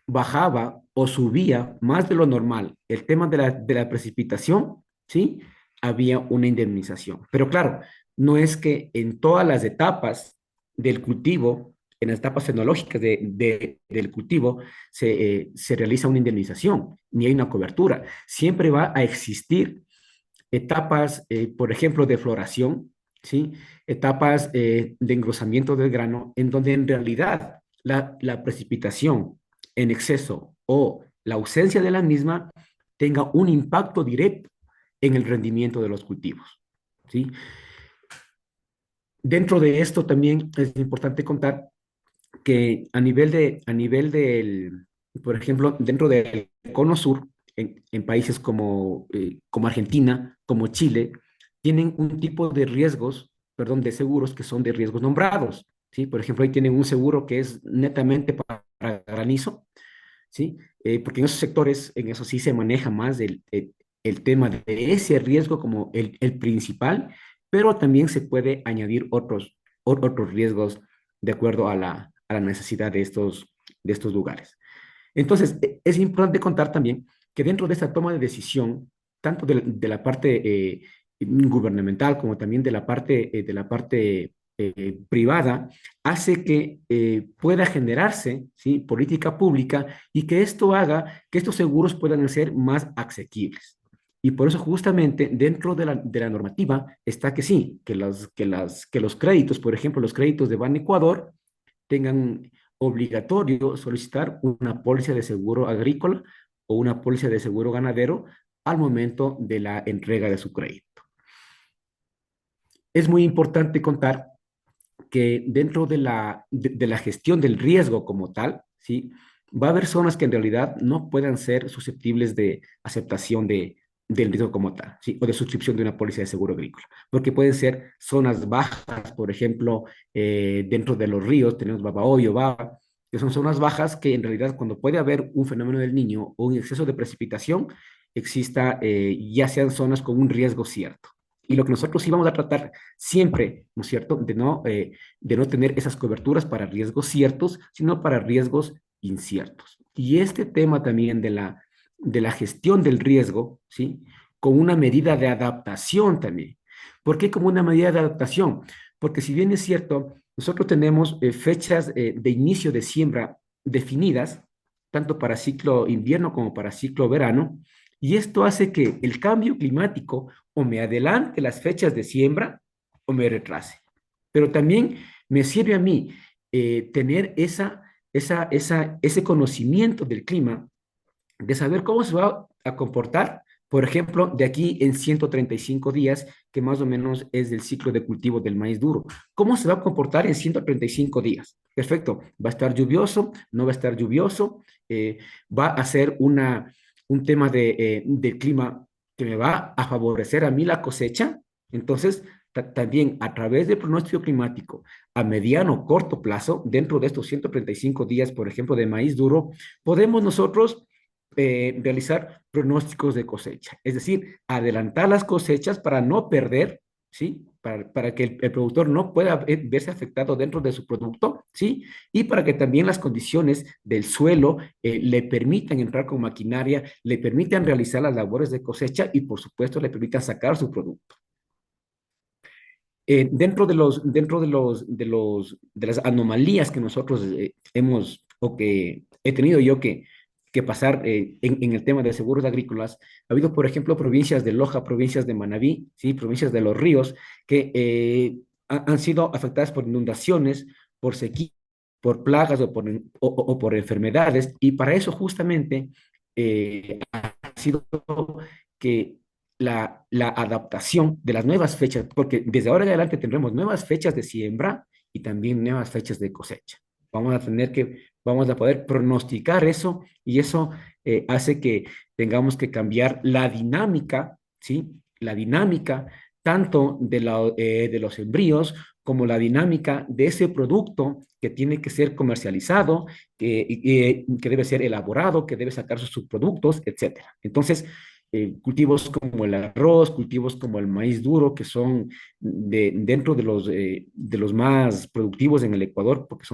Speaker 3: bajaba o subía más de lo normal el tema de la precipitación, ¿sí? Había una indemnización. Pero claro, no es que en todas las etapas del cultivo, en las etapas tecnológicas del cultivo, se realiza una indemnización, ni hay una cobertura. Siempre va a existir etapas, por ejemplo, de floración, ¿sí? Etapas de engrosamiento del grano, en donde en realidad la precipitación en exceso o la ausencia de la misma tenga un impacto directo en el rendimiento de los cultivos, ¿sí? Dentro de esto también es importante contar que a nivel del, por ejemplo, dentro del cono sur, en países como Argentina, como Chile, tienen un tipo de riesgos, perdón, de seguros que son de riesgos nombrados, ¿sí? Por ejemplo, ahí tienen un seguro que es netamente para granizo, ¿sí? Porque en esos sectores, en eso sí se maneja más el tema de ese riesgo como el principal, pero también se puede añadir otros riesgos de acuerdo a la necesidad de estos lugares. Entonces, es importante contar también que dentro de esta toma de decisión, tanto de la parte gubernamental como también de la parte privada, hace que pueda generarse, ¿sí?, política pública y que esto haga que estos seguros puedan ser más asequibles. Y por eso justamente dentro de la normativa está que sí, que los créditos, por ejemplo, los créditos de Ban Ecuador, tengan obligatorio solicitar una póliza de seguro agrícola o una póliza de seguro ganadero al momento de la entrega de su crédito. Es muy importante contar que dentro de la gestión del riesgo como tal, ¿sí?, va a haber zonas que en realidad no puedan ser susceptibles de aceptación del riesgo como tal, ¿sí?, o de suscripción de una póliza de seguro agrícola, porque pueden ser zonas bajas, por ejemplo, dentro de los ríos tenemos Babahoyo, Baba, que son zonas bajas que en realidad cuando puede haber un fenómeno del Niño o un exceso de precipitación, exista, ya sean zonas con un riesgo cierto. Y lo que nosotros íbamos a tratar siempre, ¿no es cierto?, de no tener esas coberturas para riesgos ciertos, sino para riesgos inciertos. Y este tema también de la gestión del riesgo, ¿sí?, con una medida de adaptación también. ¿Por qué como una medida de adaptación? Porque si bien es cierto, nosotros tenemos fechas de inicio de siembra definidas, tanto para ciclo invierno como para ciclo verano, y esto hace que el cambio climático o me adelante las fechas de siembra o me retrase. Pero también me sirve a mí tener ese conocimiento del clima, de saber cómo se va a comportar, por ejemplo, de aquí en 135 días, que más o menos es el ciclo de cultivo del maíz duro. ¿Cómo se va a comportar en 135 días? Perfecto, va a estar lluvioso, no va a estar lluvioso, va a ser un tema de clima que me va a favorecer a mí la cosecha. Entonces, también a través del pronóstico climático a mediano o corto plazo, dentro de estos 135 días, por ejemplo, de maíz duro, podemos nosotros realizar pronósticos de cosecha, es decir, adelantar las cosechas para no perder, ¿sí? Para que el productor no pueda verse afectado dentro de su producto, ¿sí? Y para que también las condiciones del suelo le permitan entrar con maquinaria, le permitan realizar las labores de cosecha y, por supuesto, le permitan sacar su producto. Dentro de las anomalías que nosotros hemos o que he tenido yo que pasar en el tema de seguros agrícolas, ha habido, por ejemplo, provincias de Loja, provincias de Manabí, ¿sí?, provincias de Los Ríos, que han sido afectadas por inundaciones, por sequía, por plagas o por enfermedades, y para eso justamente ha sido que la adaptación de las nuevas fechas, porque desde ahora en adelante tendremos nuevas fechas de siembra y también nuevas fechas de cosecha. Vamos a poder pronosticar eso y eso hace que tengamos que cambiar la dinámica, ¿sí? La dinámica tanto de los embrios como la dinámica de ese producto que tiene que ser comercializado, que debe ser elaborado, que debe sacar sus subproductos, etcétera. Entonces, cultivos como el arroz, cultivos como el maíz duro, que son dentro de los más productivos en el Ecuador, porque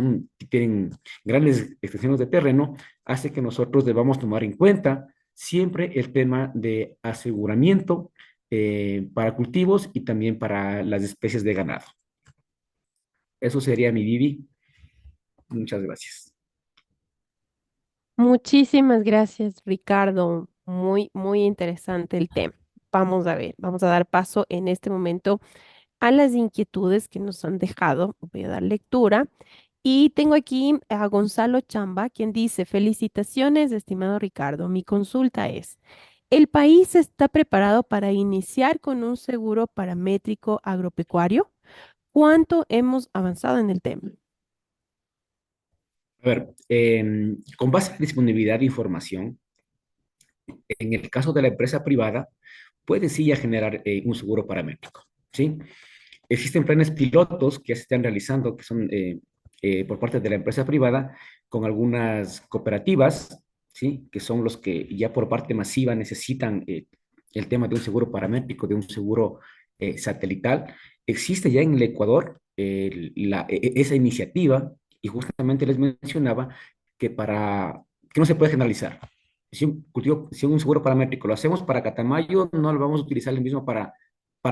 Speaker 3: tienen grandes extensiones de terreno, hace que nosotros debamos tomar en cuenta siempre el tema de aseguramiento para cultivos y también para las especies de ganado. Eso sería mi Vivi. Muchas gracias.
Speaker 2: Muchísimas gracias, Ricardo. Muy, muy interesante el tema. Vamos a ver, vamos a dar paso en este momento a las inquietudes que nos han dejado. Voy a dar lectura. Y tengo aquí a Gonzalo Chamba, quien dice, felicitaciones, estimado Ricardo. Mi consulta es, ¿el país está preparado para iniciar con un seguro paramétrico agropecuario? ¿Cuánto hemos avanzado en el tema?
Speaker 3: A ver, con base en disponibilidad de información, en el caso de la empresa privada, puede sí ya generar un seguro paramétrico, ¿sí? Existen planes pilotos que se están realizando, que son por parte de la empresa privada, con algunas cooperativas, ¿sí? Que son los que ya por parte masiva necesitan el tema de un seguro paramétrico, de un seguro satelital. Existe ya en el Ecuador esa iniciativa y justamente les mencionaba que no se puede generalizar. Si un seguro paramétrico lo hacemos para Catamayo, no lo vamos a utilizar el mismo para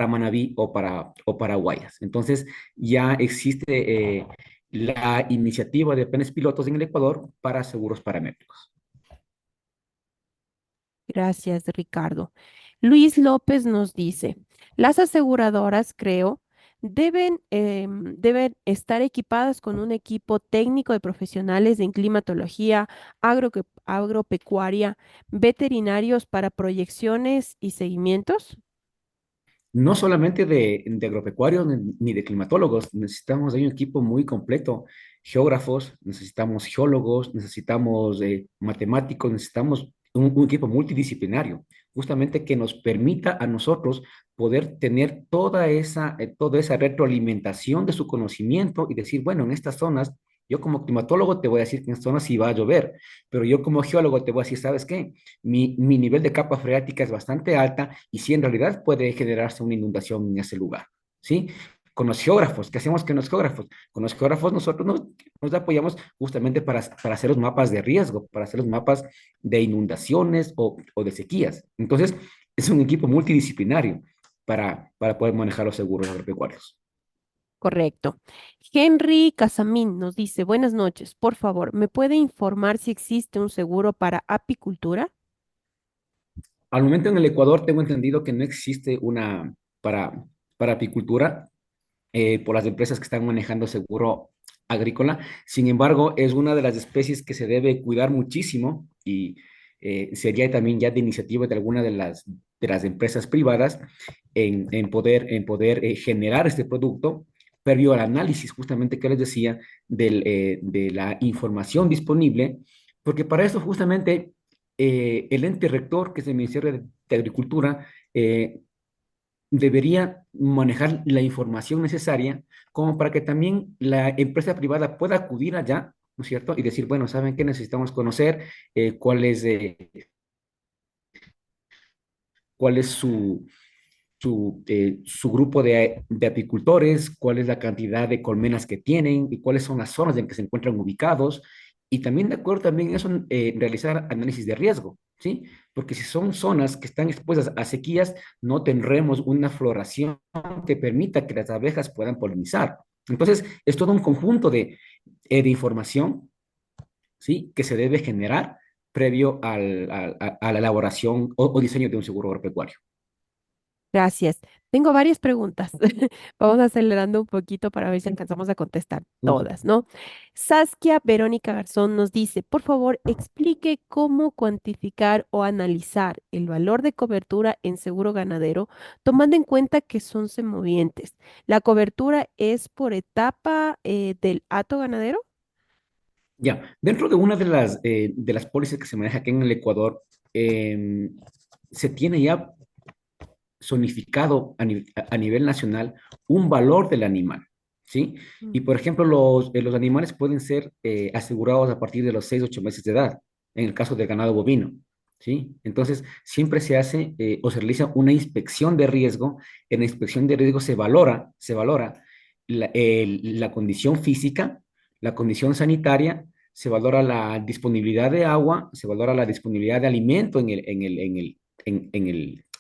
Speaker 3: Manabí o para Guayas. Entonces, ya existe la iniciativa de planes pilotos en el Ecuador para seguros paramétricos.
Speaker 2: Gracias, Ricardo. Luis López nos dice, las aseguradoras, creo, deben estar equipadas con un equipo técnico de profesionales en climatología, agropecuaria, veterinarios para proyecciones y seguimientos.
Speaker 3: No solamente de agropecuarios ni de climatólogos, necesitamos ahí un equipo muy completo, geógrafos, necesitamos geólogos, necesitamos matemáticos, necesitamos un equipo multidisciplinario, justamente que nos permita a nosotros poder tener toda esa retroalimentación de su conocimiento y decir, bueno, en estas zonas, yo como climatólogo te voy a decir que en estas zonas sí va a llover, pero yo como geólogo te voy a decir, ¿sabes qué? Mi nivel de capa freática es bastante alta y sí, en realidad puede generarse una inundación en ese lugar, ¿sí? Con los geógrafos, ¿qué hacemos con los geógrafos? Con los geógrafos nosotros nos apoyamos justamente para hacer los mapas de riesgo, para hacer los mapas de inundaciones o de sequías. Entonces, es un equipo multidisciplinario para poder manejar los seguros agropecuarios.
Speaker 2: Correcto. Henry Casamín nos dice, buenas noches, por favor, ¿me puede informar si existe un seguro para apicultura?
Speaker 3: Al momento en el Ecuador tengo entendido que no existe una para apicultura, por las empresas que están manejando seguro agrícola. Sin embargo, es una de las especies que se debe cuidar muchísimo y sería también ya de iniciativa de alguna de las empresas privadas en poder generar este producto previo al análisis justamente que les decía de la información disponible, porque para eso justamente el ente rector, que es el Ministerio de Agricultura, debería manejar la información necesaria como para que también la empresa privada pueda acudir allá, ¿no es cierto? Y decir, bueno, ¿saben qué necesitamos conocer? ¿Cuál es su grupo de apicultores? ¿Cuál es la cantidad de colmenas que tienen? ¿Y cuáles son las zonas en que se encuentran ubicados? Y también de acuerdo también en eso, realizar análisis de riesgo, ¿sí? Porque si son zonas que están expuestas a sequías, no tendremos una floración que permita que las abejas puedan polinizar. Entonces, es todo un conjunto de información, ¿sí? Que se debe generar previo a la elaboración o diseño de un seguro agropecuario.
Speaker 2: Gracias. Tengo varias preguntas. Vamos acelerando un poquito para ver si alcanzamos a contestar
Speaker 3: No,
Speaker 2: todas, ¿no? Saskia Verónica Garzón nos dice, por favor, explique cómo cuantificar o analizar el valor de cobertura en seguro ganadero, tomando en cuenta que son semovientes. ¿La cobertura es por etapa del hato ganadero?
Speaker 3: ya, dentro de una de las pólizas que se maneja aquí en el Ecuador, se tiene ya zonificado a nivel nacional un valor del animal, ¿sí? Y por ejemplo, los animales pueden ser asegurados a partir de los 6 u 8 meses de edad, en el caso del ganado bovino, ¿sí? Entonces, siempre se hace o se realiza una inspección de riesgo. En la inspección de riesgo se valora la condición física, la condición sanitaria, se valora la disponibilidad de agua, se valora la disponibilidad de alimento en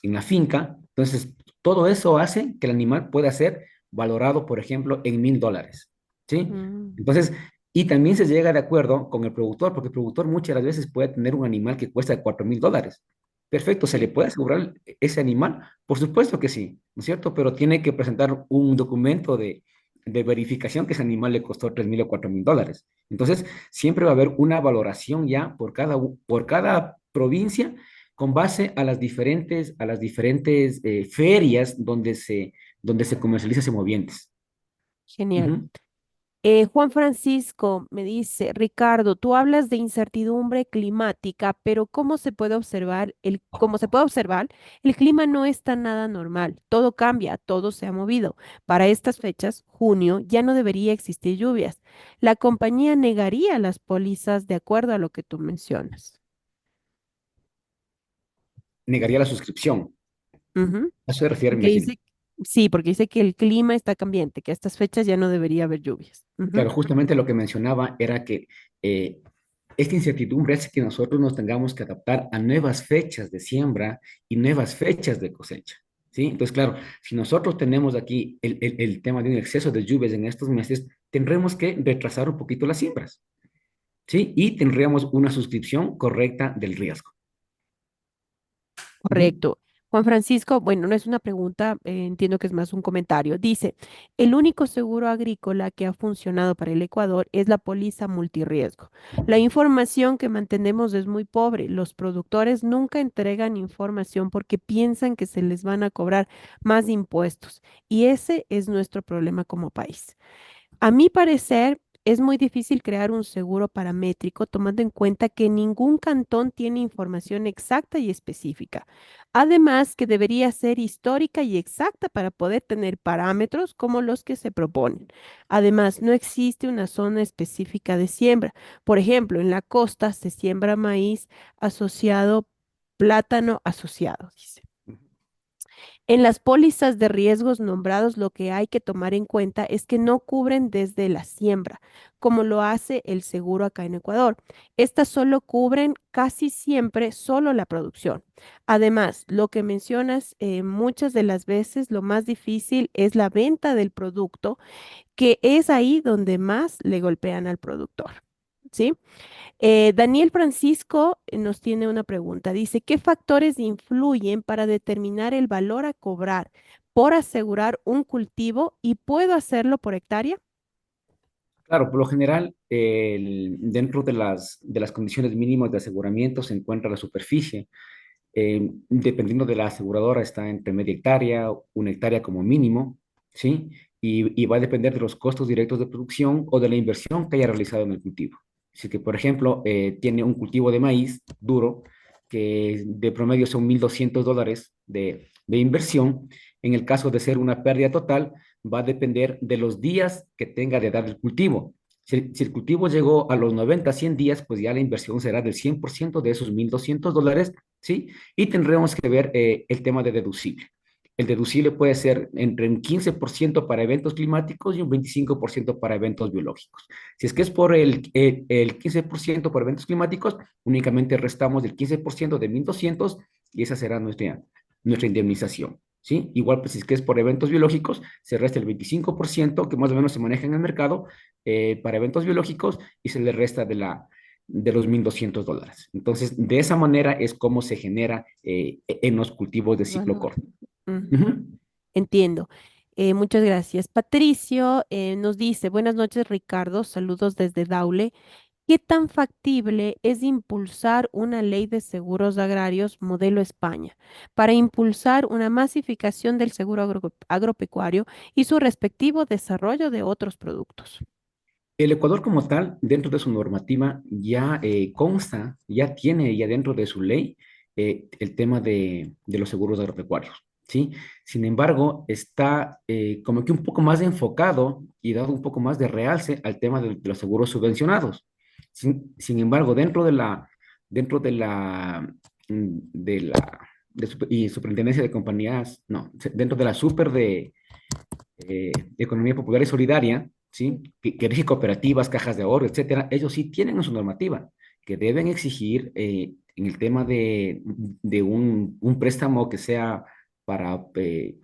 Speaker 3: la finca. Entonces, todo eso hace que el animal pueda ser valorado, por ejemplo, en $1,000, ¿sí?
Speaker 2: Mm,
Speaker 3: Entonces, y también se llega de acuerdo con el productor, porque el productor muchas de las veces puede tener un animal que cuesta $4,000. Perfecto, ¿se le
Speaker 2: sí.
Speaker 3: puede asegurar ese animal? Por supuesto que sí, ¿no es cierto? Pero tiene que presentar un documento de verificación que ese animal le costó $3,000 o $4,000. Entonces, siempre va a haber una valoración ya por cada provincia con base a las diferentes ferias donde se comercializa semovientes.
Speaker 2: Genial.
Speaker 3: Ujú.
Speaker 2: Juan Francisco me dice, Ricardo, tú hablas de incertidumbre climática, pero como se puede observar, el clima no está nada normal. Todo cambia, todo se ha movido. Para estas fechas, junio, ya no debería existir lluvias. La compañía negaría las pólizas de acuerdo a lo que tú mencionas.
Speaker 3: negaría la suscripción.
Speaker 2: Ujú.
Speaker 3: A eso se refiere, me
Speaker 2: Porque
Speaker 3: imagino.
Speaker 2: dice, sí, porque dice que el clima está cambiante, que a estas fechas ya no debería haber lluvias. Ujú.
Speaker 3: Claro, justamente lo que mencionaba era que eh, esta incertidumbre hace que nosotros nos tengamos que adaptar a nuevas fechas de siembra y nuevas fechas de cosecha. ¿Sí? Entonces, claro, si nosotros tenemos aquí el tema de un exceso de lluvias en estos meses, tendremos que retrasar un poquito las siembras. ¿Sí? Y tendríamos una suscripción correcta del riesgo. Ujú.
Speaker 2: Correcto. Juan Francisco, bueno, no es una pregunta, entiendo que es más un comentario. Dice, el único seguro agrícola que ha funcionado para el Ecuador es la póliza multirriesgo. La información que mantenemos es muy pobre. Los productores nunca entregan información porque piensan que se les van a cobrar más impuestos. Y ese es nuestro problema como país. A mi parecer, es muy difícil crear un seguro paramétrico tomando en cuenta que ningún cantón tiene información exacta y específica. Además, que debería ser histórica y exacta para poder tener parámetros como los que se proponen. Además, no existe una zona específica de siembra. Por ejemplo, en la costa se siembra maíz asociado, plátano asociado, dice. En las pólizas de riesgos nombrados, lo que hay que tomar en cuenta es que no cubren desde la siembra, como lo hace el seguro acá en Ecuador. Estas solo cubren casi siempre solo la producción. Además, lo que mencionas, muchas de las veces lo más difícil es la venta del producto, que es ahí donde más le golpean al productor. ¿Sí? Daniel Francisco nos tiene una pregunta. Dice, ¿qué factores influyen para determinar el valor a cobrar por asegurar un cultivo y puedo hacerlo por hectárea?
Speaker 3: Claro, por lo general, dentro de las condiciones mínimas de aseguramiento se encuentra la superficie. Dependiendo de la aseguradora, está entre media hectárea, una hectárea como mínimo, ¿sí? Y va a depender de los costos directos de producción o de la inversión que haya realizado en el cultivo. Si que, por ejemplo, tiene un cultivo de maíz duro, que de promedio son $1,200 de inversión, en el caso de ser una pérdida total, va a depender de los días que tenga de dar el cultivo. Si el cultivo llegó a los 90, 100 días, pues ya la inversión será del 100% de esos $1,200, ¿sí? Y tendremos que ver el tema de deducible. El deducible puede ser entre un 15% para eventos climáticos y un 25% para eventos biológicos. Si es que es por el 15% por eventos climáticos, únicamente restamos el 15% de 1,200 y esa será nuestra indemnización. ¿Sí? Igual, pues si es que es por eventos biológicos, se resta el 25% que más o menos se maneja en el mercado para eventos biológicos y se le resta de los $1,200. Entonces, de esa manera es como se genera en los cultivos de ciclo
Speaker 2: Valor.
Speaker 3: corto.
Speaker 2: Ujú.
Speaker 3: Ujú.
Speaker 2: Entiendo. Muchas gracias. Patricio nos dice, buenas noches, Ricardo. Saludos desde Daule. ¿Qué tan factible es impulsar una ley de seguros agrarios modelo España para impulsar una masificación del seguro agropecuario y su respectivo desarrollo de otros productos?
Speaker 3: El Ecuador como tal, dentro de su normativa, ya consta, ya tiene ya dentro de su ley el tema de los seguros agropecuarios, ¿sí? Sin embargo, está como que un poco más enfocado y dado un poco más de realce al tema de los seguros subvencionados. Sin embargo, dentro de la superintendencia de compañías, no, dentro de la super economía popular y solidaria, ¿sí? Que rige cooperativas, cajas de ahorro, etcétera, ellos sí tienen en su normativa que deben exigir en el tema de un préstamo que sea para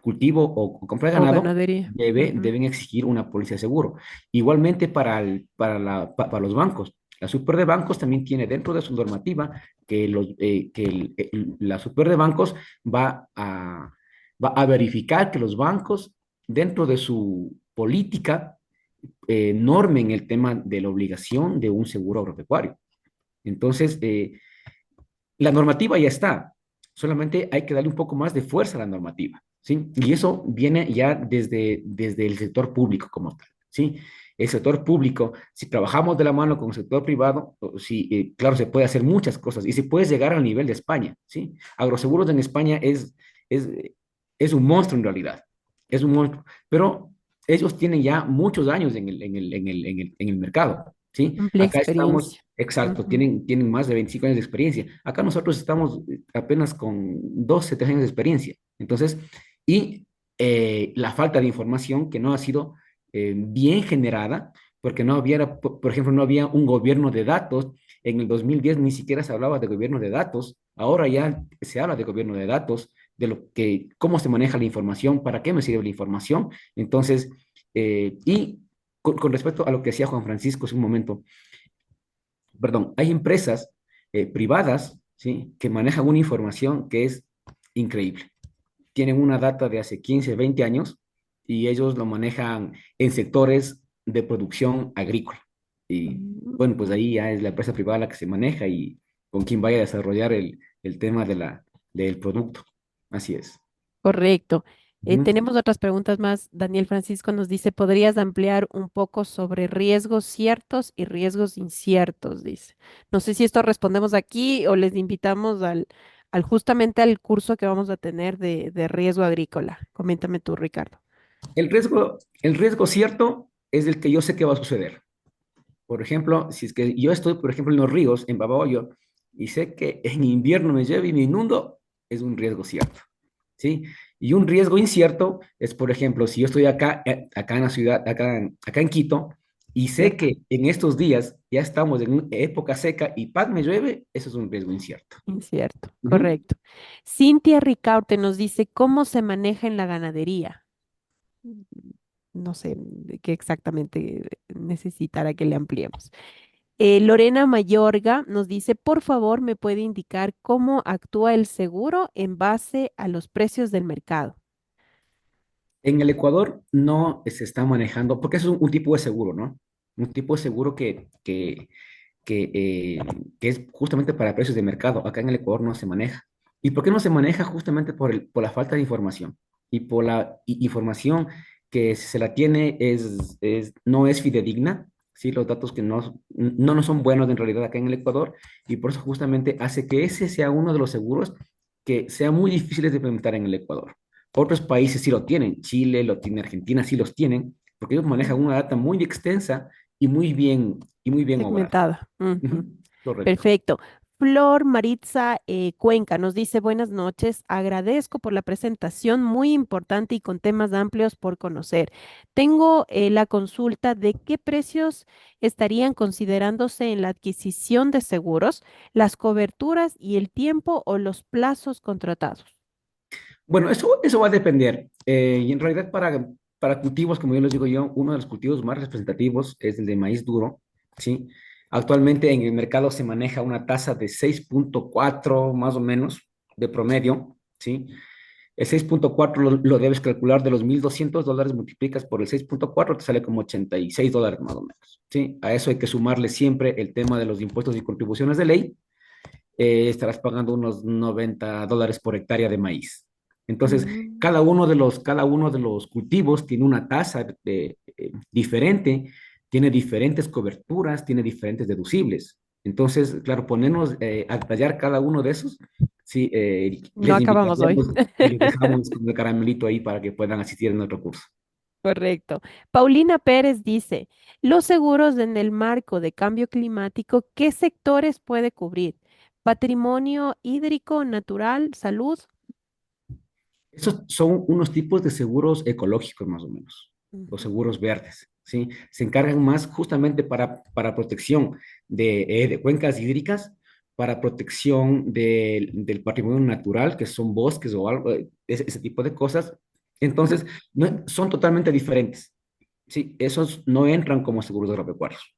Speaker 3: cultivo o compra de
Speaker 2: O
Speaker 3: ganado,
Speaker 2: ganadería. Ujú.
Speaker 3: deben exigir una póliza de seguro. Igualmente para los bancos. La super de bancos también tiene dentro de su normativa que la super de bancos va a, va a verificar que los bancos dentro de su política normen el tema de la obligación de un seguro agropecuario. Entonces, la normativa ya está, solamente hay que darle un poco más de fuerza a la normativa, ¿sí? Y eso viene ya desde el sector público como tal, ¿sí? El sector público, si trabajamos de la mano con el sector privado, sí, claro, se puede hacer muchas cosas y se puede llegar al nivel de España, ¿sí? Agroseguros en España es, es un monstruo en realidad, es un monstruo, pero ellos tienen ya muchos años en el mercado. ¿sí?
Speaker 2: Amplia
Speaker 3: Acá estamos,
Speaker 2: experiencia.
Speaker 3: exacto,
Speaker 2: Ujú.
Speaker 3: tienen más de 25 años de experiencia. Acá nosotros estamos apenas con 12 3 años de experiencia. Entonces, y la falta de información que no ha sido bien generada, porque no había, por ejemplo, no había un gobierno de datos. En el 2010 ni siquiera se hablaba de gobierno de datos. Ahora ya se habla de gobierno de datos, de lo que, cómo se maneja la información, para qué me sirve la información. Entonces, y con respecto a lo que decía Juan Francisco hace un momento, perdón, hay empresas privadas, ¿sí? Que manejan una información que es increíble. Tienen una data de hace 15, 20 años y ellos lo manejan en sectores de producción agrícola. Y
Speaker 2: Mm.
Speaker 3: bueno, pues ahí ya es la empresa privada la que se maneja y con quien vaya a desarrollar el tema del producto. Así es.
Speaker 2: Correcto.
Speaker 3: Ujú.
Speaker 2: Tenemos otras preguntas más. Daniel Francisco nos dice, ¿podrías ampliar un poco sobre riesgos ciertos y riesgos inciertos? Dice. No sé si esto respondemos aquí o les invitamos al justamente al curso que vamos a tener de riesgo agrícola. Coméntame tú, Ricardo.
Speaker 3: El riesgo cierto es el que yo sé que va a suceder. Por ejemplo, si es que yo estoy, por ejemplo, en los ríos, en Babahoyo, y sé que en invierno me llueve y me inundo, es un riesgo cierto, ¿sí? Y un riesgo incierto es, por ejemplo, si yo estoy acá, acá en la ciudad, acá en Quito, y sé
Speaker 2: ¿Cierto?
Speaker 3: que en estos días ya estamos en una época seca y ¡paz! Me llueve, eso es un riesgo incierto.
Speaker 2: Incierto,
Speaker 3: Ujú.
Speaker 2: correcto. Cintia Ricaurte nos dice, ¿cómo se maneja en la ganadería? Mm, No sé de qué exactamente necesitará que le ampliemos. Lorena Mayorga nos dice, por favor, ¿me puede indicar cómo actúa el seguro en base a los precios del mercado?
Speaker 3: En el Ecuador no se está manejando, porque eso es un tipo de seguro, ¿no? Un tipo de seguro que, que es justamente para precios de mercado. Acá en el Ecuador no se maneja. ¿Y por qué no se maneja? Justamente por la falta de información y por la información que se la tiene no es fidedigna, ¿sí? Los datos que no son buenos en realidad acá en el Ecuador y por eso justamente hace que ese sea uno de los seguros que sea muy difíciles de implementar en el Ecuador. Otros países sí lo tienen, Chile lo tiene, Argentina sí los tienen, porque ellos manejan
Speaker 2: Mm.
Speaker 3: una data muy extensa y muy bien obrada.
Speaker 2: Segmentada. Ujú.
Speaker 3: Ujú, correcto.
Speaker 2: Perfecto. Flor Maritza Cuenca nos dice buenas noches. Agradezco por la presentación muy importante y con temas amplios por conocer. Tengo la consulta de qué precios estarían considerándose en la adquisición de seguros, las coberturas y el tiempo o los plazos contratados.
Speaker 3: Bueno, eso va a depender. Y en realidad para cultivos, como yo les digo yo, uno de los cultivos más representativos es el de maíz duro, ¿sí? Actualmente en el mercado se maneja una tasa de 6,4 más o menos de promedio, ¿sí? El 6,4 lo debes calcular de los $1,200, multiplicas por el 6,4 te sale como $86 más o menos, ¿sí? A eso hay que sumarle siempre el tema de los impuestos y contribuciones de ley, estarás pagando unos $90 por hectárea de maíz. Entonces,
Speaker 2: Mm.
Speaker 3: cada uno de los cultivos tiene una tasa diferente, tiene diferentes coberturas, tiene diferentes deducibles. Entonces, claro, ponernos a detallar cada uno de esos, sí,
Speaker 2: No
Speaker 3: les
Speaker 2: acabamos hoy.
Speaker 3: invitaríamos y les dejamos con el caramelito ahí para que puedan asistir en nuestro curso.
Speaker 2: Correcto. Paulina Pérez dice, los seguros en el marco de cambio climático, ¿qué sectores puede cubrir? Patrimonio hídrico, natural, salud.
Speaker 3: Esos son unos tipos de seguros ecológicos, más o menos, los
Speaker 2: Ujú.
Speaker 3: seguros verdes, ¿sí? Se encargan más justamente para protección de cuencas hídricas, para protección del patrimonio natural, que son bosques o algo, ese tipo de cosas. Entonces, son totalmente diferentes, ¿sí? Esos no entran como seguros agropecuarios.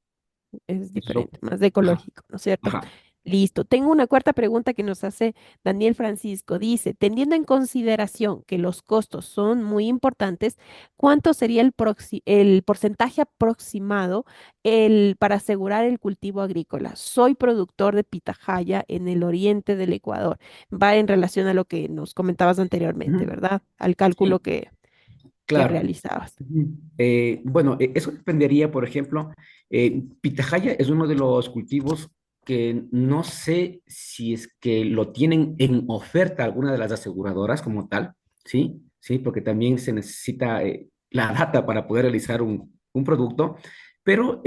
Speaker 2: Es
Speaker 3: Esos son,
Speaker 2: diferente, más
Speaker 3: ajá,
Speaker 2: ecológico, ¿no es cierto?
Speaker 3: ajá.
Speaker 2: Listo. Tengo una cuarta pregunta que nos hace Daniel Francisco. Dice, teniendo en consideración que los costos son muy importantes, ¿cuánto sería el porcentaje aproximado para asegurar el cultivo agrícola? Soy productor de pitahaya en el oriente del Ecuador. Va en relación a lo que nos comentabas anteriormente,
Speaker 3: Ujú.
Speaker 2: ¿verdad? Al cálculo
Speaker 3: Sí,
Speaker 2: que
Speaker 3: claro.
Speaker 2: realizabas.
Speaker 3: Ujú. Bueno, eso dependería, por ejemplo, pitahaya es uno de los cultivos que no sé si es que lo tienen en oferta alguna de las aseguradoras como tal, ¿sí? Sí, porque también se necesita la data para poder realizar un producto, pero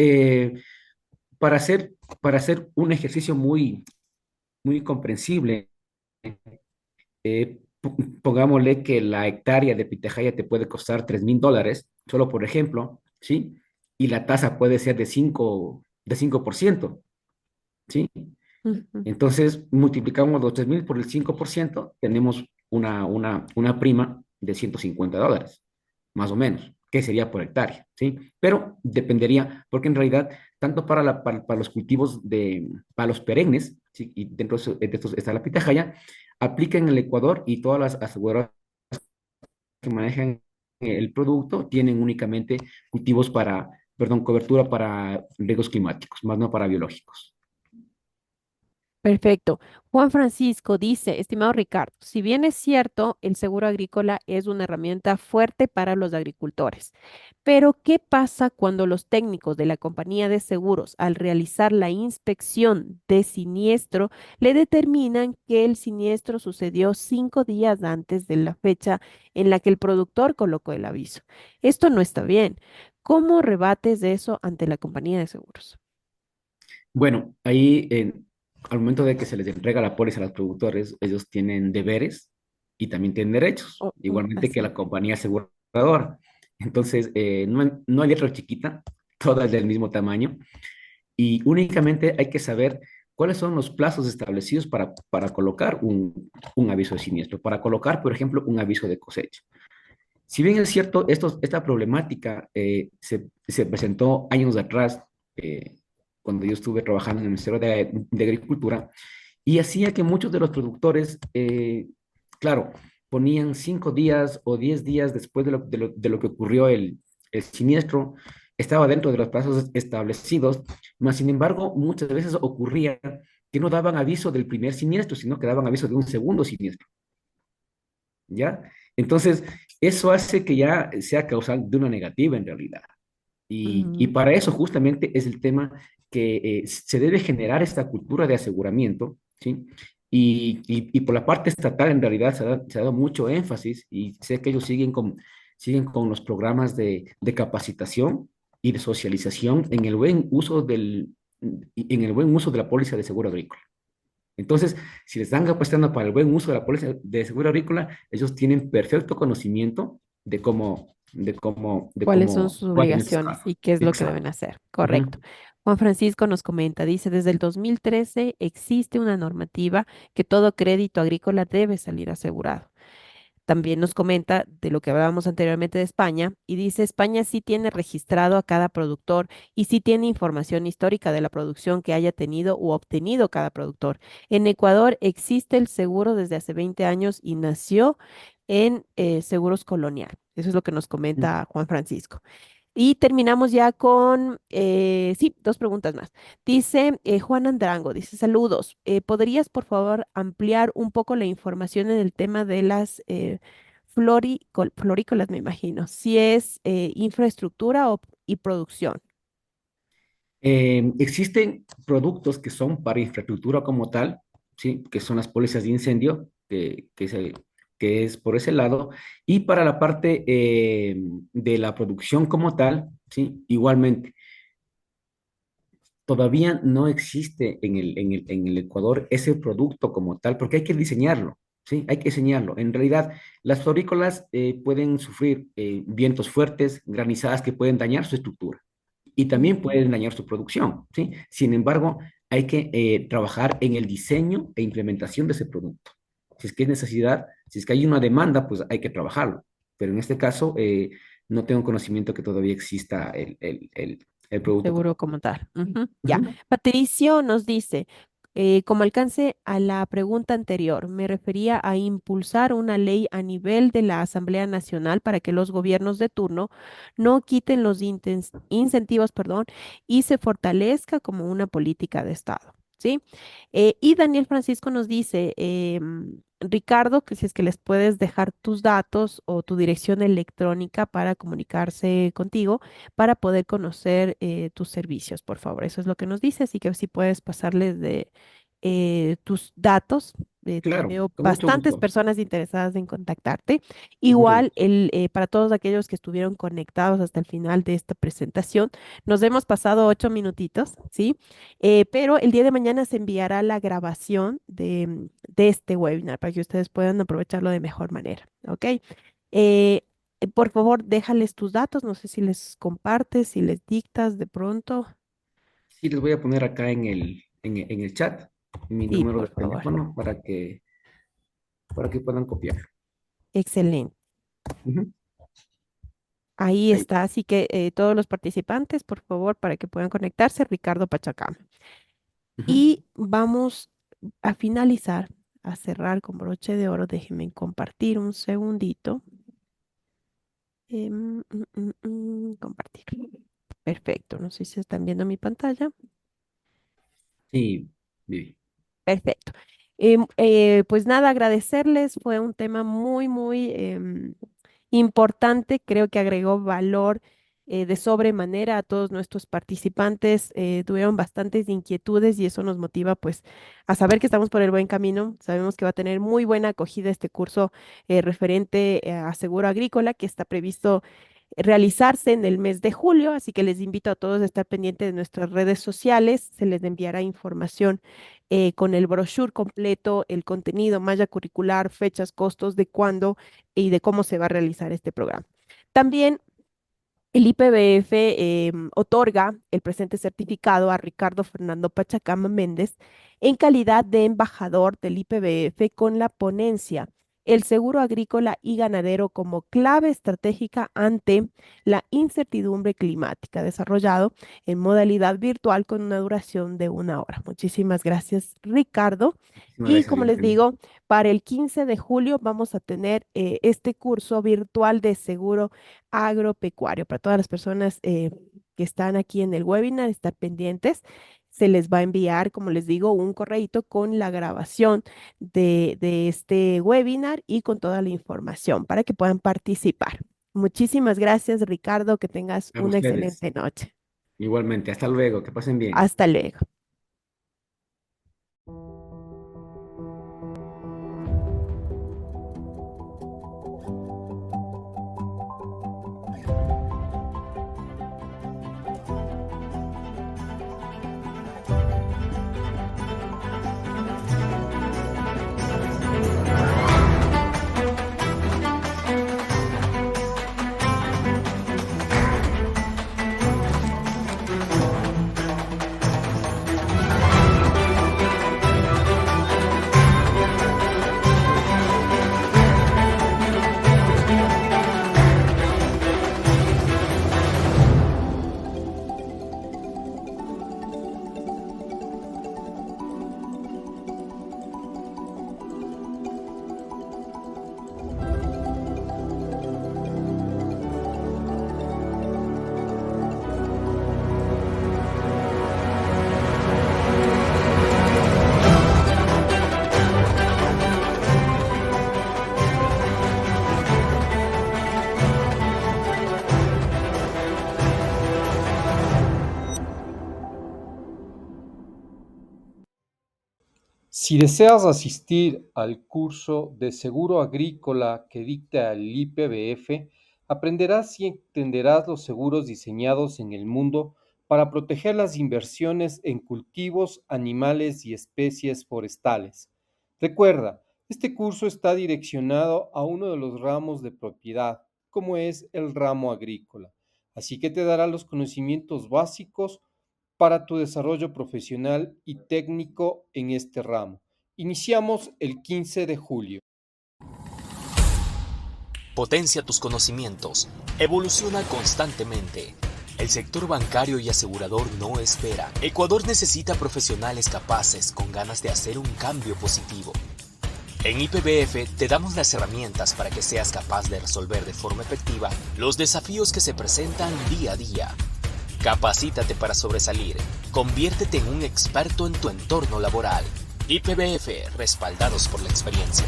Speaker 3: para hacer, para hacer un ejercicio muy comprensible, pongámosle que la hectárea de pitahaya te puede costar $3,000, solo por ejemplo, ¿sí? Y la tasa puede ser de 5%, ¿sí?
Speaker 2: Ujú.
Speaker 3: Entonces, multiplicamos los 3,000 por el 5%, tenemos una prima de $150, más o menos, que sería por hectárea, ¿sí? Pero dependería, porque en realidad, tanto para los cultivos para los perennes, ¿sí? Y dentro de estos está la pitahaya, aplica en el Ecuador y todas las aseguradoras que manejan el producto tienen únicamente cultivos perdón, cobertura para riesgos climáticos, más no para biológicos.
Speaker 2: Perfecto. Juan Francisco dice, estimado Ricardo, si bien es cierto, el seguro agrícola es una herramienta fuerte para los agricultores, pero ¿qué pasa cuando los técnicos de la compañía de seguros, al realizar la inspección de siniestro, le determinan que el siniestro sucedió 5 días antes de la fecha en la que el productor colocó el aviso? Esto no está bien. ¿Cómo rebates eso ante la compañía de seguros?
Speaker 3: Bueno, ahí al momento de que se les entrega la póliza a los productores, ellos tienen deberes y también tienen derechos, igualmente que
Speaker 2: Así.
Speaker 3: la compañía aseguradora. Entonces, no hay letra chiquita, todas del mismo tamaño, y únicamente hay que saber cuáles son los plazos establecidos para colocar un aviso de siniestro, para colocar, por ejemplo, un aviso de cosecha. Si bien es cierto, esta problemática se presentó años atrás, cuando yo estuve trabajando en el Ministerio de Agricultura, y hacía que muchos de los productores, claro, ponían 5 días o 10 días después de lo que ocurrió el siniestro, estaba dentro de los plazos establecidos, mas sin embargo, muchas veces ocurría que no daban aviso del primer siniestro, sino que daban aviso de un segundo siniestro. ¿Ya? Entonces, eso hace que ya sea causal de una negativa en realidad. Y
Speaker 2: Ujú.
Speaker 3: para eso justamente es el tema que se debe generar esta cultura de aseguramiento, ¿sí? Y por la parte estatal en realidad se ha dado mucho énfasis y sé que ellos siguen con los programas de capacitación y de socialización en el buen uso de la póliza de seguro agrícola. Entonces, si les están capacitando para el buen uso de la póliza de seguro agrícola, ellos tienen perfecto conocimiento de
Speaker 2: ¿Cuáles son
Speaker 3: cómo
Speaker 2: sus
Speaker 3: actuar en estos
Speaker 2: obligaciones
Speaker 3: casos.
Speaker 2: y qué es lo que
Speaker 3: Exacto.
Speaker 2: deben hacer?
Speaker 3: Ujú.
Speaker 2: Correcto. Juan Francisco nos comenta, dice, desde el 2013 existe una normativa que todo crédito agrícola debe salir asegurado. También nos comenta de lo que hablábamos anteriormente de España y dice, España sí tiene registrado a cada productor y sí tiene información histórica de la producción que haya tenido u obtenido cada productor. En Ecuador existe el seguro desde hace 20 años y nació en Seguros Colonial. Eso es lo que nos comenta Juan Francisco. Y terminamos ya con, sí, dos preguntas más. Dice Juan Andrango, dice, saludos. ¿Podrías, por favor, ampliar un poco la información en el tema de las florícolas, me imagino? Si es infraestructura y producción.
Speaker 3: Existen productos que son para infraestructura como tal, ¿sí? Que son las pólizas de incendio, que es por ese lado, y para la parte de la producción como tal, ¿sí? Igualmente. Todavía no existe en el Ecuador ese producto como tal, porque hay que diseñarlo, ¿sí? Hay que diseñarlo. En realidad, las florícolas pueden sufrir vientos fuertes, granizadas que pueden dañar su estructura y también
Speaker 2: Ujú.
Speaker 3: pueden dañar su producción, ¿sí? Sin embargo, hay que trabajar en el diseño e implementación de ese producto. Si es que es necesidad, si es que hay una demanda, pues hay que trabajarlo. Pero en este caso, no tengo conocimiento que todavía exista el producto
Speaker 2: Seguro
Speaker 3: como.
Speaker 2: como tal. Ujú. Ya.
Speaker 3: Ujú.
Speaker 2: Patricio nos dice, como alcance a la pregunta anterior, me refería a impulsar una ley a nivel de la Asamblea Nacional para que los gobiernos de turno no quiten los incentivos, perdón, y se fortalezca como una política de Estado. ¿Sí? Y Daniel Francisco nos dice, Ricardo, que si es que les puedes dejar tus datos o tu dirección electrónica para comunicarse contigo para poder conocer tus servicios, por favor. Eso es lo que nos dice, así que si puedes pasarles de tus datos
Speaker 3: Claro,
Speaker 2: Veo
Speaker 3: con mucho
Speaker 2: bastantes
Speaker 3: gusto.
Speaker 2: personas interesadas en contactarte.
Speaker 3: Con mucho
Speaker 2: Igual,
Speaker 3: gusto.
Speaker 2: para todos aquellos que estuvieron conectados hasta el final de esta presentación, nos hemos pasado 8 minutitos, ¿sí? Pero el día de mañana se enviará la grabación de este webinar para que ustedes puedan aprovecharlo de mejor manera, ¿ok? Eh, por favor, déjales tus datos, no sé si les compartes, si les dictas de pronto.
Speaker 3: Sí, les voy a poner acá en el chat mi
Speaker 2: Sí,
Speaker 3: número
Speaker 2: por
Speaker 3: de
Speaker 2: favor.
Speaker 3: teléfono para que puedan copiar.
Speaker 2: Excelente.
Speaker 3: Ujú.
Speaker 2: Ahí
Speaker 3: Ahí.
Speaker 2: está, así que todos los participantes, por favor, para que puedan conectarse, Ricardo Pachacama.
Speaker 3: Ujú.
Speaker 2: Y vamos a finalizar, a cerrar con broche de oro. Déjenme compartir un segundito. Compartir. Perfecto, no sé si están viendo mi pantalla.
Speaker 3: Sí, Vivi.
Speaker 2: Perfecto. Pues nada, agradecerles. Fue un tema muy, muy importante. Creo que agregó valor de sobremanera a todos nuestros participantes. Tuvieron bastantes inquietudes y eso nos motiva pues a saber que estamos por el buen camino. Sabemos que va a tener muy buena acogida este curso referente a seguro agrícola que está previsto realizarse en el mes de julio, así que les invito a todos a estar pendientes de nuestras redes sociales. Se les enviará información con el brochure completo, el contenido, malla curricular, fechas, costos, de cuándo y de cómo se va a realizar este programa. También el IPBF otorga el presente certificado a Ricardo Fernando Pachacama Méndez en calidad de embajador del IPBF con la ponencia El seguro agrícola y ganadero como clave estratégica ante la incertidumbre climática, desarrollado en modalidad virtual con una duración de 1 hora. Muchísimas gracias, Ricardo.
Speaker 3: Muchísimas
Speaker 2: Y
Speaker 3: gracias,
Speaker 2: como les
Speaker 3: Viviana.
Speaker 2: digo, para el 15 de julio vamos a tener este curso virtual de seguro agropecuario. Para todas las personas que están aquí en el webinar, estar pendientes. Se les va a enviar, como les digo, un correíto con la grabación de este webinar y con toda la información para que puedan participar. Muchísimas gracias, Ricardo. Que tengas
Speaker 3: A
Speaker 2: una
Speaker 3: ustedes,
Speaker 2: excelente noche.
Speaker 3: igualmente. Hasta luego, que pasen bien.
Speaker 2: Hasta luego.
Speaker 4: Si deseas asistir al curso de seguro agrícola que dicta el IPBF, aprenderás y entenderás los seguros diseñados en el mundo para proteger las inversiones en cultivos, animales y especies forestales. Recuerda, este curso está direccionado a uno de los ramos de propiedad, como es el ramo agrícola, así que te dará los conocimientos básicos para tu desarrollo profesional y técnico en este ramo. Iniciamos el 15 de julio.
Speaker 1: Potencia tus conocimientos. Evoluciona constantemente. El sector bancario y asegurador no espera. Ecuador necesita profesionales capaces con ganas de hacer un cambio positivo. En IPBF te damos las herramientas para que seas capaz de resolver de forma efectiva los desafíos que se presentan día a día. Capacítate para sobresalir. Conviértete en un experto en tu entorno laboral. IPBF, respaldados por la experiencia.